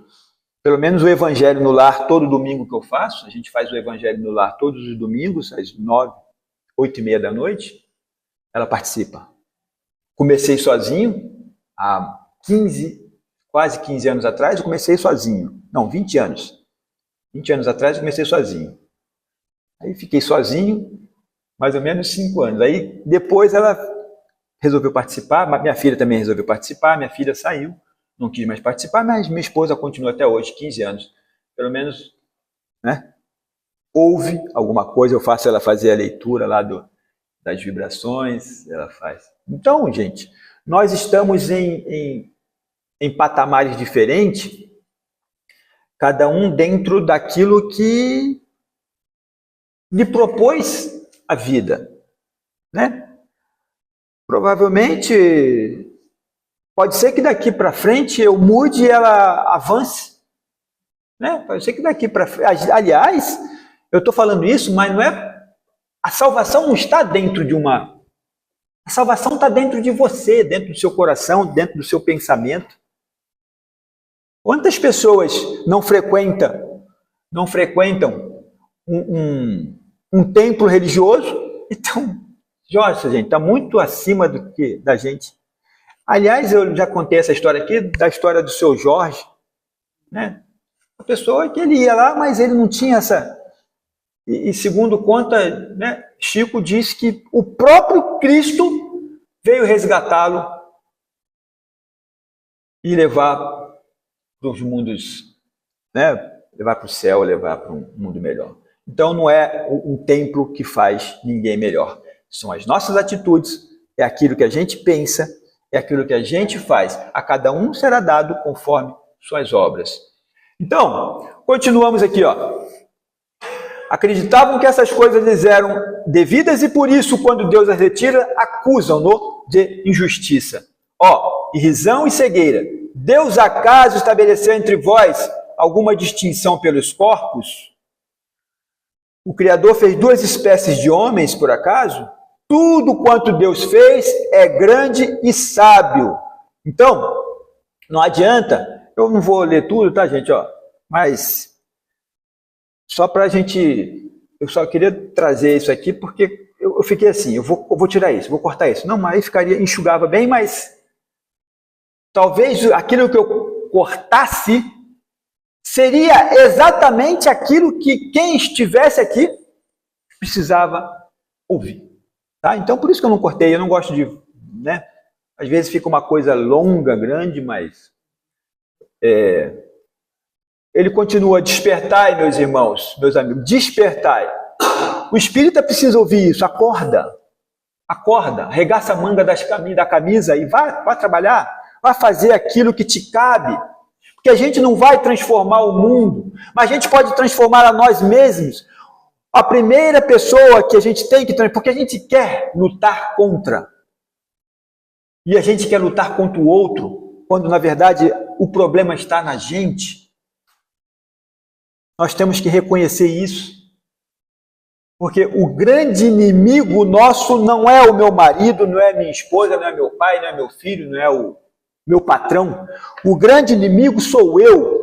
pelo menos o Evangelho no Lar, todo domingo que eu faço. A gente faz o Evangelho no Lar todos os domingos, às 9, 8h30 da noite. Ela participa. Comecei sozinho, há quase 15 anos atrás, eu comecei sozinho. Não, 20 anos. 20 anos atrás eu comecei sozinho. Aí fiquei sozinho, mais ou menos 5 anos. Aí depois ela resolveu participar, minha filha também resolveu participar, minha filha saiu, não quis mais participar, mas minha esposa continua até hoje, 15 anos. Pelo menos, né, ouve alguma coisa, eu faço ela fazer a leitura lá das vibrações, ela faz. Então, gente, nós estamos em patamares diferentes, cada um dentro daquilo que lhe propôs a vida, né? Provavelmente, pode ser que daqui para frente eu mude e ela avance, né? Pode ser que daqui para frente... Aliás, eu estou falando isso, mas não é... A salvação não está dentro de uma... A salvação está dentro de você, dentro do seu coração, dentro do seu pensamento. Quantas pessoas não frequentam um templo religioso? Então, nossa, gente, está muito acima do que da gente. Aliás, eu já contei essa história aqui, da história do seu Jorge, né? A pessoa que ele ia lá, mas ele não tinha essa... E segundo conta, né, Chico disse que o próprio Cristo veio resgatá-lo e levar para os mundos, né, levar para o céu, levar para um mundo melhor. Então não é um templo que faz ninguém melhor. São as nossas atitudes, é aquilo que a gente pensa, é aquilo que a gente faz. A cada um será dado conforme suas obras. Então, continuamos aqui, ó. Acreditavam que essas coisas lhes eram devidas e por isso, quando Deus as retira, acusam-no de injustiça. Ó, irrisão e cegueira. Deus acaso estabeleceu entre vós alguma distinção pelos corpos? O Criador fez 2 espécies de homens, por acaso? Tudo quanto Deus fez é grande e sábio. Então, não adianta, eu não vou ler tudo, tá, gente? Ó, mas só para a gente... Eu só queria trazer isso aqui porque eu fiquei assim, eu vou tirar isso, vou cortar isso. Não, mas aí ficaria, enxugava bem, mas talvez aquilo que eu cortasse seria exatamente aquilo que quem estivesse aqui precisava ouvir. Tá? Então, por isso que eu não cortei, eu não gosto de... né? Às vezes fica uma coisa longa, grande, mas... Ele continua, despertai, meus irmãos, meus amigos, despertai. O espírita precisa ouvir isso, acorda, arregaça a manga da camisa e vá trabalhar, vá fazer aquilo que te cabe. Porque a gente não vai transformar o mundo, mas a gente pode transformar a nós mesmos. A primeira pessoa que a gente tem que transformar, porque a gente quer lutar contra. E a gente quer lutar contra o outro, quando na verdade o problema está na gente. Nós temos que reconhecer isso. Porque o grande inimigo nosso não é o meu marido, não é minha esposa, não é meu pai, não é meu filho, não é o meu patrão. O grande inimigo sou eu.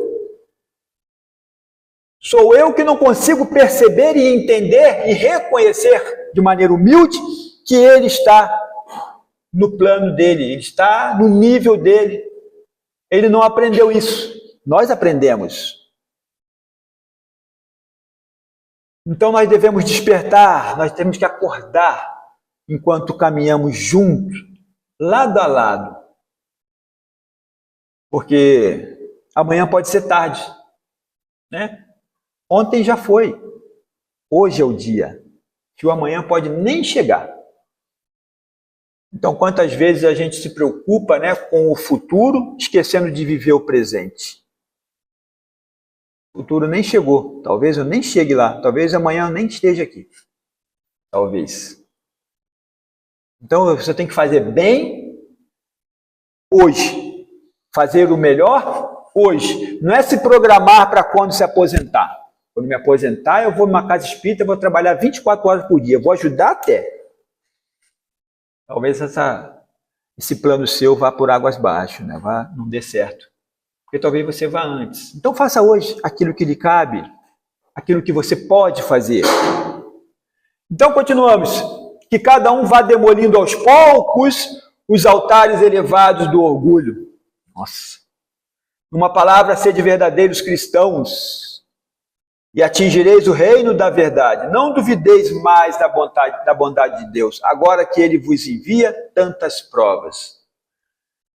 Sou eu que não consigo perceber e entender e reconhecer de maneira humilde que ele está no plano dele, ele está no nível dele. Ele não aprendeu isso. Nós aprendemos. Então nós devemos despertar, nós temos que acordar enquanto caminhamos juntos, lado a lado. Porque amanhã pode ser tarde, né? Ontem já foi, hoje é o dia, que o amanhã pode nem chegar. Então, quantas vezes a gente se preocupa, né, com o futuro, esquecendo de viver o presente? O futuro nem chegou, talvez eu nem chegue lá, talvez amanhã eu nem esteja aqui, talvez. Então, você tem que fazer bem hoje, fazer o melhor hoje. Não é se programar para quando se aposentar. Quando me aposentar, eu vou numa casa espírita, vou trabalhar 24 horas por dia, vou ajudar até. Talvez esse plano seu vá por águas abaixo, né? Não dê certo. Porque talvez você vá antes. Então faça hoje aquilo que lhe cabe, aquilo que você pode fazer. Então continuamos. Que cada um vá demolindo aos poucos os altares elevados do orgulho. Nossa! Numa palavra, sede verdadeiros cristãos e atingireis o reino da verdade. Não duvideis mais da bondade de Deus, agora que Ele vos envia tantas provas.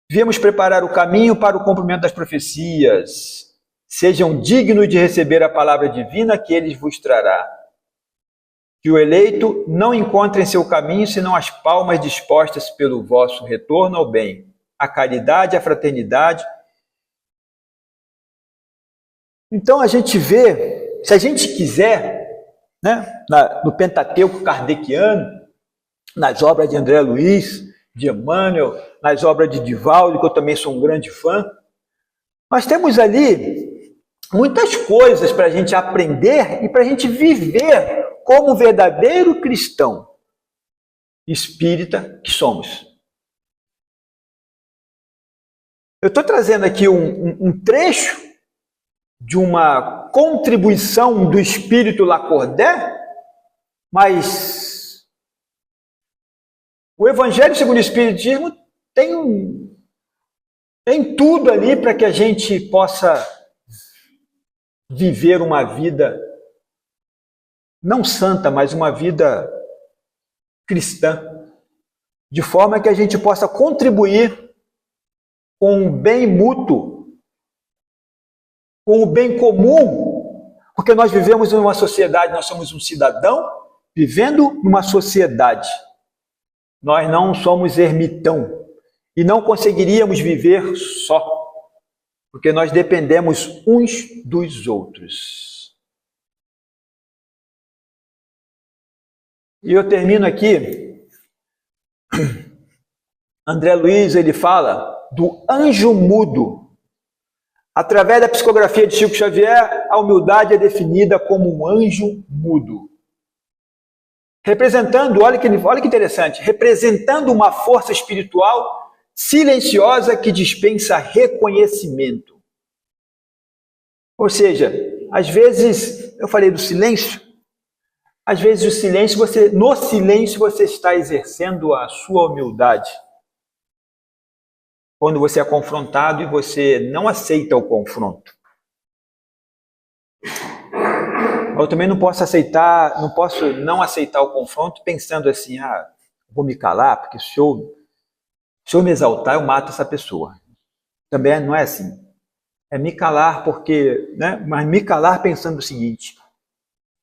Viemos preparar o caminho para o cumprimento das profecias. Sejam dignos de receber a palavra divina que Ele vos trará. Que o eleito não encontre em seu caminho senão as palmas dispostas pelo vosso retorno ao bem, a caridade, a fraternidade. Então a gente vê, se a gente quiser, né, no Pentateuco kardeciano, nas obras de André Luiz, de Emmanuel, nas obras de Divaldo, que eu também sou um grande fã, nós temos ali muitas coisas para a gente aprender e para a gente viver como verdadeiro cristão espírita que somos. Eu estou trazendo aqui um trecho de uma contribuição do espírito Lacordaire, mas o Evangelho segundo o Espiritismo tem tudo ali para que a gente possa viver uma vida não santa, mas uma vida cristã, de forma que a gente possa contribuir com o bem mútuo, com o bem comum, porque nós vivemos em uma sociedade, nós somos um cidadão vivendo numa sociedade. Nós não somos ermitão e não conseguiríamos viver só, porque nós dependemos uns dos outros. E eu termino aqui. André Luiz, ele fala do anjo mudo. Através da psicografia de Chico Xavier, a humildade é definida como um anjo mudo. Representando, olha que interessante, representando uma força espiritual silenciosa que dispensa reconhecimento. Ou seja, às vezes, eu falei do silêncio, às vezes o silêncio, no silêncio você está exercendo a sua humildade. Quando você é confrontado e você não aceita o confronto. Eu também não posso não aceitar o confronto pensando assim, vou me calar, porque se eu me exaltar, eu mato essa pessoa. Também não é assim. É me calar porque, né? Mas me calar pensando o seguinte,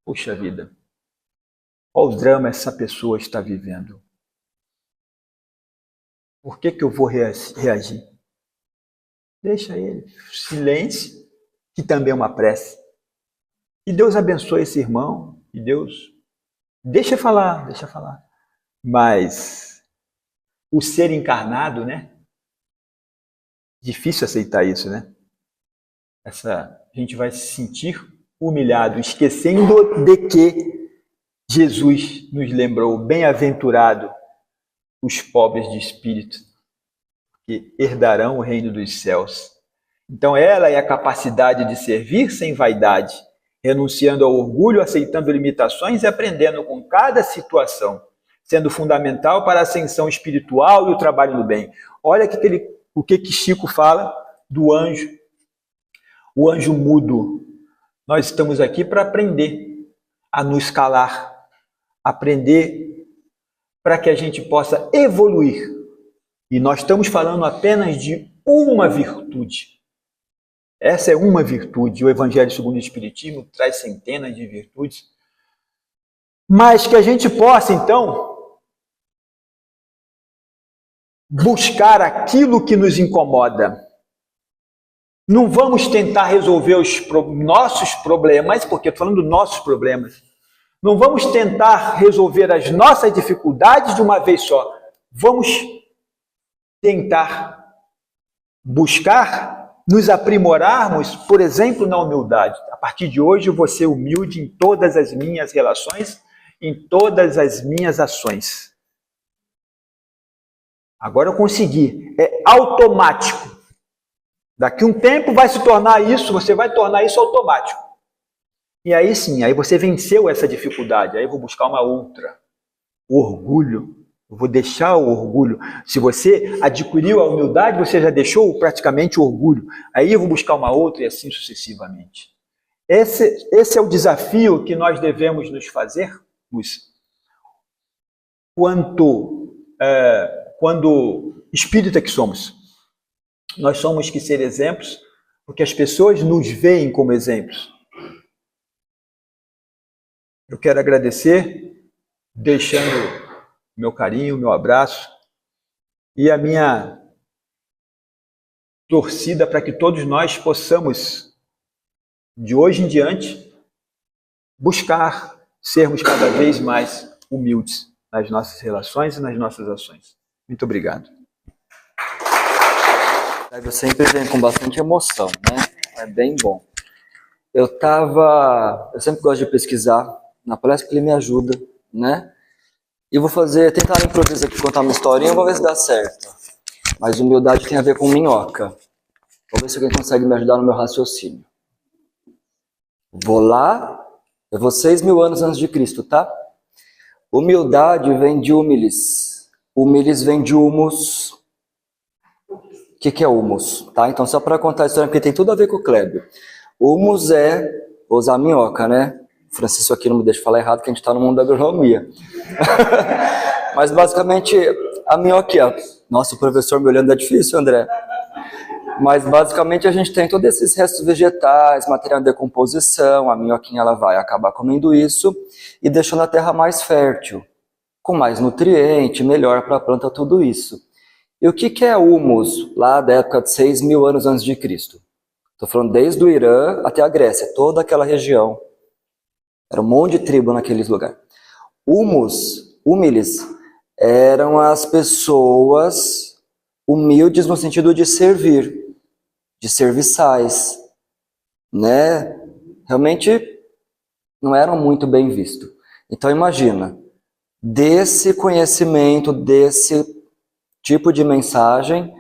puxa vida, qual drama essa pessoa está vivendo? Por que eu vou reagir? Deixa ele. Silêncio, que também é uma prece. E Deus abençoe esse irmão. E Deus... Deixa falar. Mas o ser encarnado, né? Difícil aceitar isso, né? A gente vai se sentir humilhado, esquecendo de que Jesus nos lembrou, bem-aventurado os pobres de espírito, que herdarão o reino dos céus. Então ela é a capacidade de servir sem vaidade, renunciando ao orgulho, aceitando limitações e aprendendo com cada situação, sendo fundamental para a ascensão espiritual e o trabalho no bem. Olha o que Chico fala do anjo, o anjo mudo. Nós estamos aqui para aprender a nos calar, aprender para que a gente possa evoluir. E nós estamos falando apenas de uma virtude. Essa é uma virtude. O Evangelho segundo o Espiritismo traz centenas de virtudes. Mas que a gente possa, então, buscar aquilo que nos incomoda. Não vamos tentar resolver os nossos problemas, porque estou falando dos nossos problemas. Não vamos tentar resolver as nossas dificuldades de uma vez só. Vamos tentar buscar nos aprimorarmos, por exemplo, na humildade. A partir de hoje eu vou ser humilde em todas as minhas relações, em todas as minhas ações. Agora eu consegui. É automático. Daqui a um tempo vai se tornar isso, você vai tornar isso automático. E aí sim, aí você venceu essa dificuldade. Aí eu vou buscar uma outra. O orgulho. Eu vou deixar o orgulho. Se você adquiriu a humildade, você já deixou praticamente o orgulho. Aí eu vou buscar uma outra e assim sucessivamente. Esse é o desafio que nós devemos nos fazer quando espírita que somos. Nós somos que ser exemplos, porque as pessoas nos veem como exemplos. Eu quero agradecer, deixando meu carinho, meu abraço e a minha torcida para que todos nós possamos, de hoje em diante, buscar sermos cada vez mais humildes nas nossas relações e nas nossas ações. Muito obrigado. Eu sempre venho com bastante emoção, né? É bem bom. Eu sempre gosto de pesquisar, na palestra que ele me ajuda, né? E vou tentar improvisar aqui, contar uma historinha, vou ver se dá certo. Mas humildade tem a ver com minhoca. Vou ver se alguém consegue me ajudar no meu raciocínio. Vou lá, eu vou 6.000 anos antes de Cristo, tá? Humildade vem de humilis. Humilis vem de humus. O que é humus? Tá? Então, só para contar a história, porque tem tudo a ver com o Clébio. Humus vou usar minhoca, né? O Francisco aqui não me deixa falar errado, que a gente está no mundo da agronomia. Mas, basicamente, a minhoca... Nossa, o professor me olhando é difícil, André. Mas, basicamente, a gente tem todos esses restos vegetais, material de decomposição, a minhoquinha ela vai acabar comendo isso e deixando a terra mais fértil, com mais nutriente, melhor para a planta, tudo isso. E o que é humus lá da época de 6.000 anos antes de Cristo? Estou falando desde o Irã até a Grécia, toda aquela região. Era um monte de tribo naqueles lugares. Humilis, eram as pessoas humildes no sentido de servir, de serviçais, né? Realmente não eram muito bem vistos. Então imagina, desse conhecimento, desse tipo de mensagem,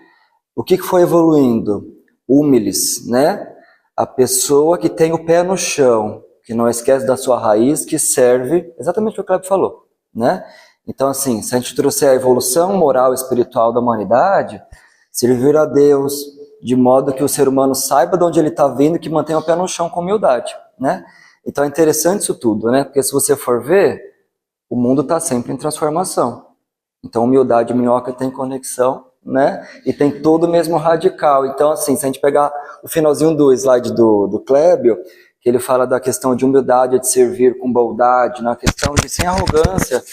o que foi evoluindo? Humilis, né? A pessoa que tem o pé no chão, que não esquece da sua raiz, que serve exatamente o que o Clébio falou, né? Então, assim, se a gente trouxer a evolução moral e espiritual da humanidade, servir a Deus de modo que o ser humano saiba de onde ele está vindo e que mantenha o pé no chão com humildade, né? Então é interessante isso tudo, né? Porque se você for ver, o mundo está sempre em transformação. Então humildade e minhoca tem conexão, né? E tem todo o mesmo radical. Então, assim, se a gente pegar o finalzinho do slide do Clébio, que ele fala da questão de humildade, de servir com bondade, na questão de sem arrogância,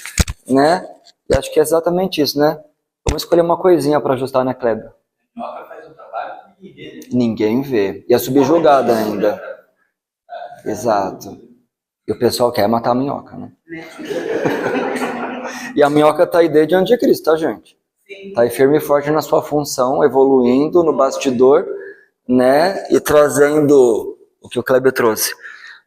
né? E acho que é exatamente isso, né? Vamos escolher uma coisinha para ajustar, né, Clébio? Minhoca faz um trabalho que ninguém vê, né? Ninguém vê. E é subjugada ainda. Exato. E o pessoal quer matar a minhoca, né? E a minhoca tá aí desde antes de Cristo, tá, gente? Tá aí firme e forte na sua função, evoluindo no bastidor, né? E trazendo o que o Clébio trouxe.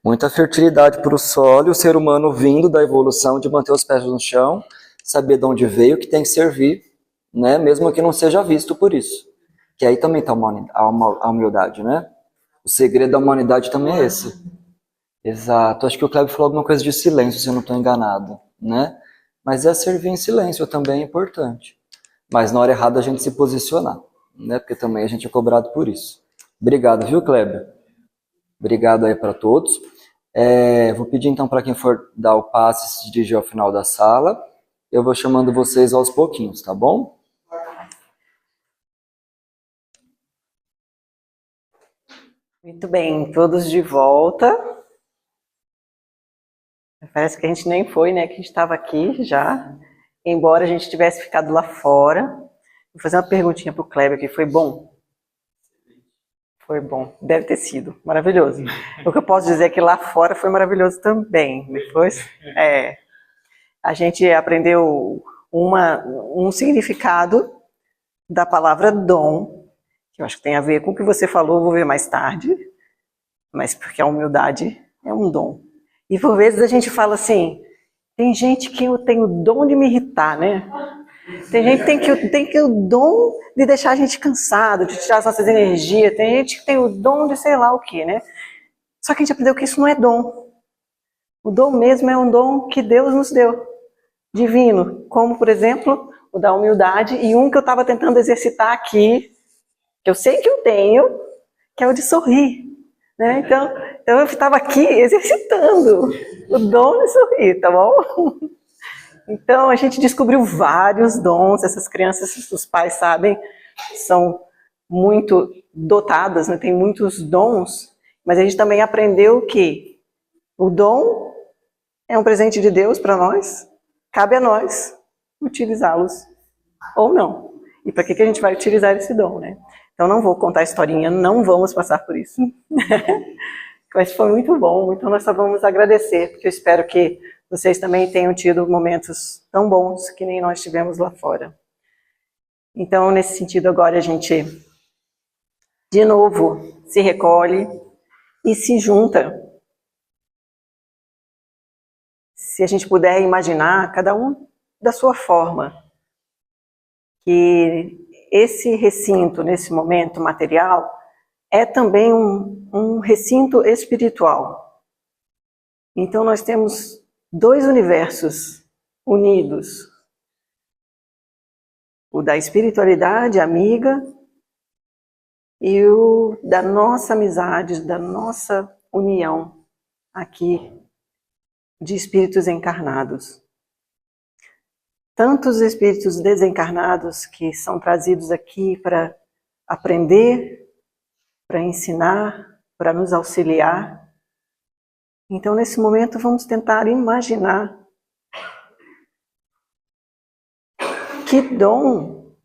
Muita fertilidade para o solo, e o ser humano vindo da evolução de manter os pés no chão, saber de onde veio, que tem que servir, né? Mesmo que não seja visto por isso. Que aí também está a humildade, né? O segredo da humanidade também é esse. Exato. Acho que o Clébio falou alguma coisa de silêncio, se eu não estou enganado, né? Mas servir em silêncio também é importante. Mas na hora errada a gente se posicionar, né? Porque também a gente é cobrado por isso. Obrigado, viu, Clébio? Obrigado aí para todos. Vou pedir então para quem for dar o passe se dirigir ao final da sala. Eu vou chamando vocês aos pouquinhos, tá bom? Muito bem, todos de volta. Parece que a gente nem foi, né? Que a gente estava aqui já. Embora a gente tivesse ficado lá fora. Vou fazer uma perguntinha para o Kleber aqui. Foi bom? Foi bom. Deve ter sido. Maravilhoso. O que eu posso dizer é que lá fora foi maravilhoso também. Depois, a gente aprendeu um significado da palavra dom, que eu acho que tem a ver com o que você falou, vou ver mais tarde, mas porque a humildade é um dom. E por vezes a gente fala assim, tem gente que tem o dom de me irritar, né? Tem gente que tem o dom de deixar a gente cansado, de tirar as nossas energias, tem gente que tem o dom de sei lá o que, né? Só que a gente aprendeu que isso não é dom. O dom mesmo é um dom que Deus nos deu, divino, como por exemplo, o da humildade, e um que eu estava tentando exercitar aqui, que eu sei que eu tenho, que é o de sorrir, né? Então eu estava aqui exercitando o dom de sorrir, tá bom? Então a gente descobriu vários dons, essas crianças, os pais sabem, são muito dotadas, né? Tem muitos dons, mas a gente também aprendeu que o dom é um presente de Deus para nós, cabe a nós utilizá-los ou não. E para que a gente vai utilizar esse dom, né? Então não vou contar a historinha, não vamos passar por isso. Mas foi muito bom, então nós só vamos agradecer, porque eu espero que vocês também tenham tido momentos tão bons que nem nós tivemos lá fora. Então, nesse sentido, agora a gente, de novo, se recolhe e se junta. Se a gente puder imaginar, cada um da sua forma, que esse recinto, nesse momento material, é também um recinto espiritual. Então nós temos dois universos unidos. O da espiritualidade amiga e o da nossa amizade, da nossa união aqui de espíritos encarnados. Tantos espíritos desencarnados que são trazidos aqui para aprender, para ensinar, para nos auxiliar. Então, nesse momento, vamos tentar imaginar que dom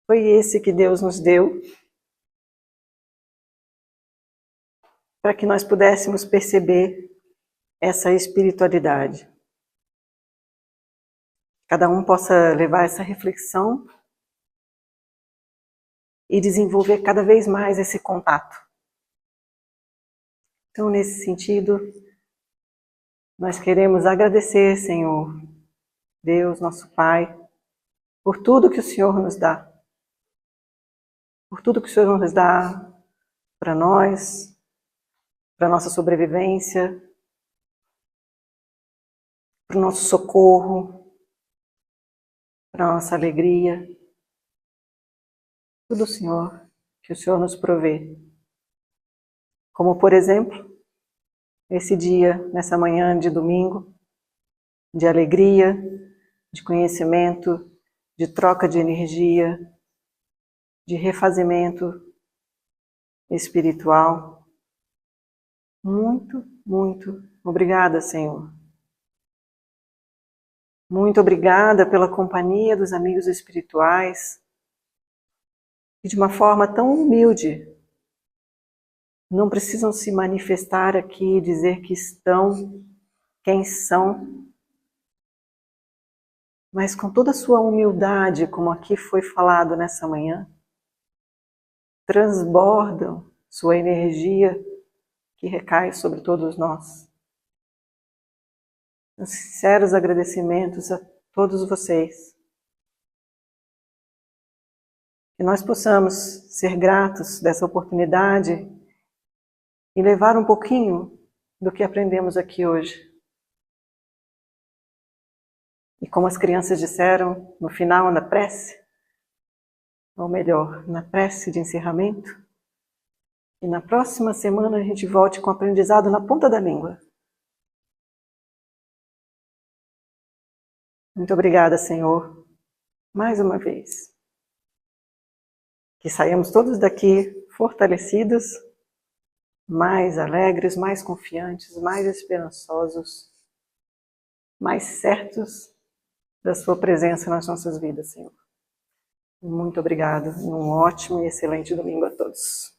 foi esse que Deus nos deu para que nós pudéssemos perceber essa espiritualidade. Cada um possa levar essa reflexão e desenvolver cada vez mais esse contato. Então, nesse sentido, nós queremos agradecer, Senhor, Deus, nosso Pai, por tudo que o Senhor nos dá. Por tudo que o Senhor nos dá para nós, para a nossa sobrevivência, para o nosso socorro, para a nossa alegria. Tudo, Senhor, que o Senhor nos provê. Como, por exemplo, esse dia, nessa manhã de domingo, de alegria, de conhecimento, de troca de energia, de refazimento espiritual. Muito, muito obrigada, Senhor. Muito obrigada pela companhia dos amigos espirituais que, de uma forma tão humilde, não precisam se manifestar aqui e dizer que estão, quem são, mas com toda a sua humildade, como aqui foi falado nessa manhã, transbordam sua energia que recai sobre todos nós. Sinceros agradecimentos a todos vocês. Que nós possamos ser gratos dessa oportunidade e levar um pouquinho do que aprendemos aqui hoje. E como as crianças disseram no final da prece, ou melhor, na prece de encerramento, E na próxima semana a gente volte com o aprendizado na ponta da língua. Muito obrigada, Senhor, mais uma vez. Que saiamos todos daqui fortalecidos, mais alegres, mais confiantes, mais esperançosos, mais certos da sua presença nas nossas vidas, Senhor. Muito obrigado e um ótimo e excelente domingo a todos.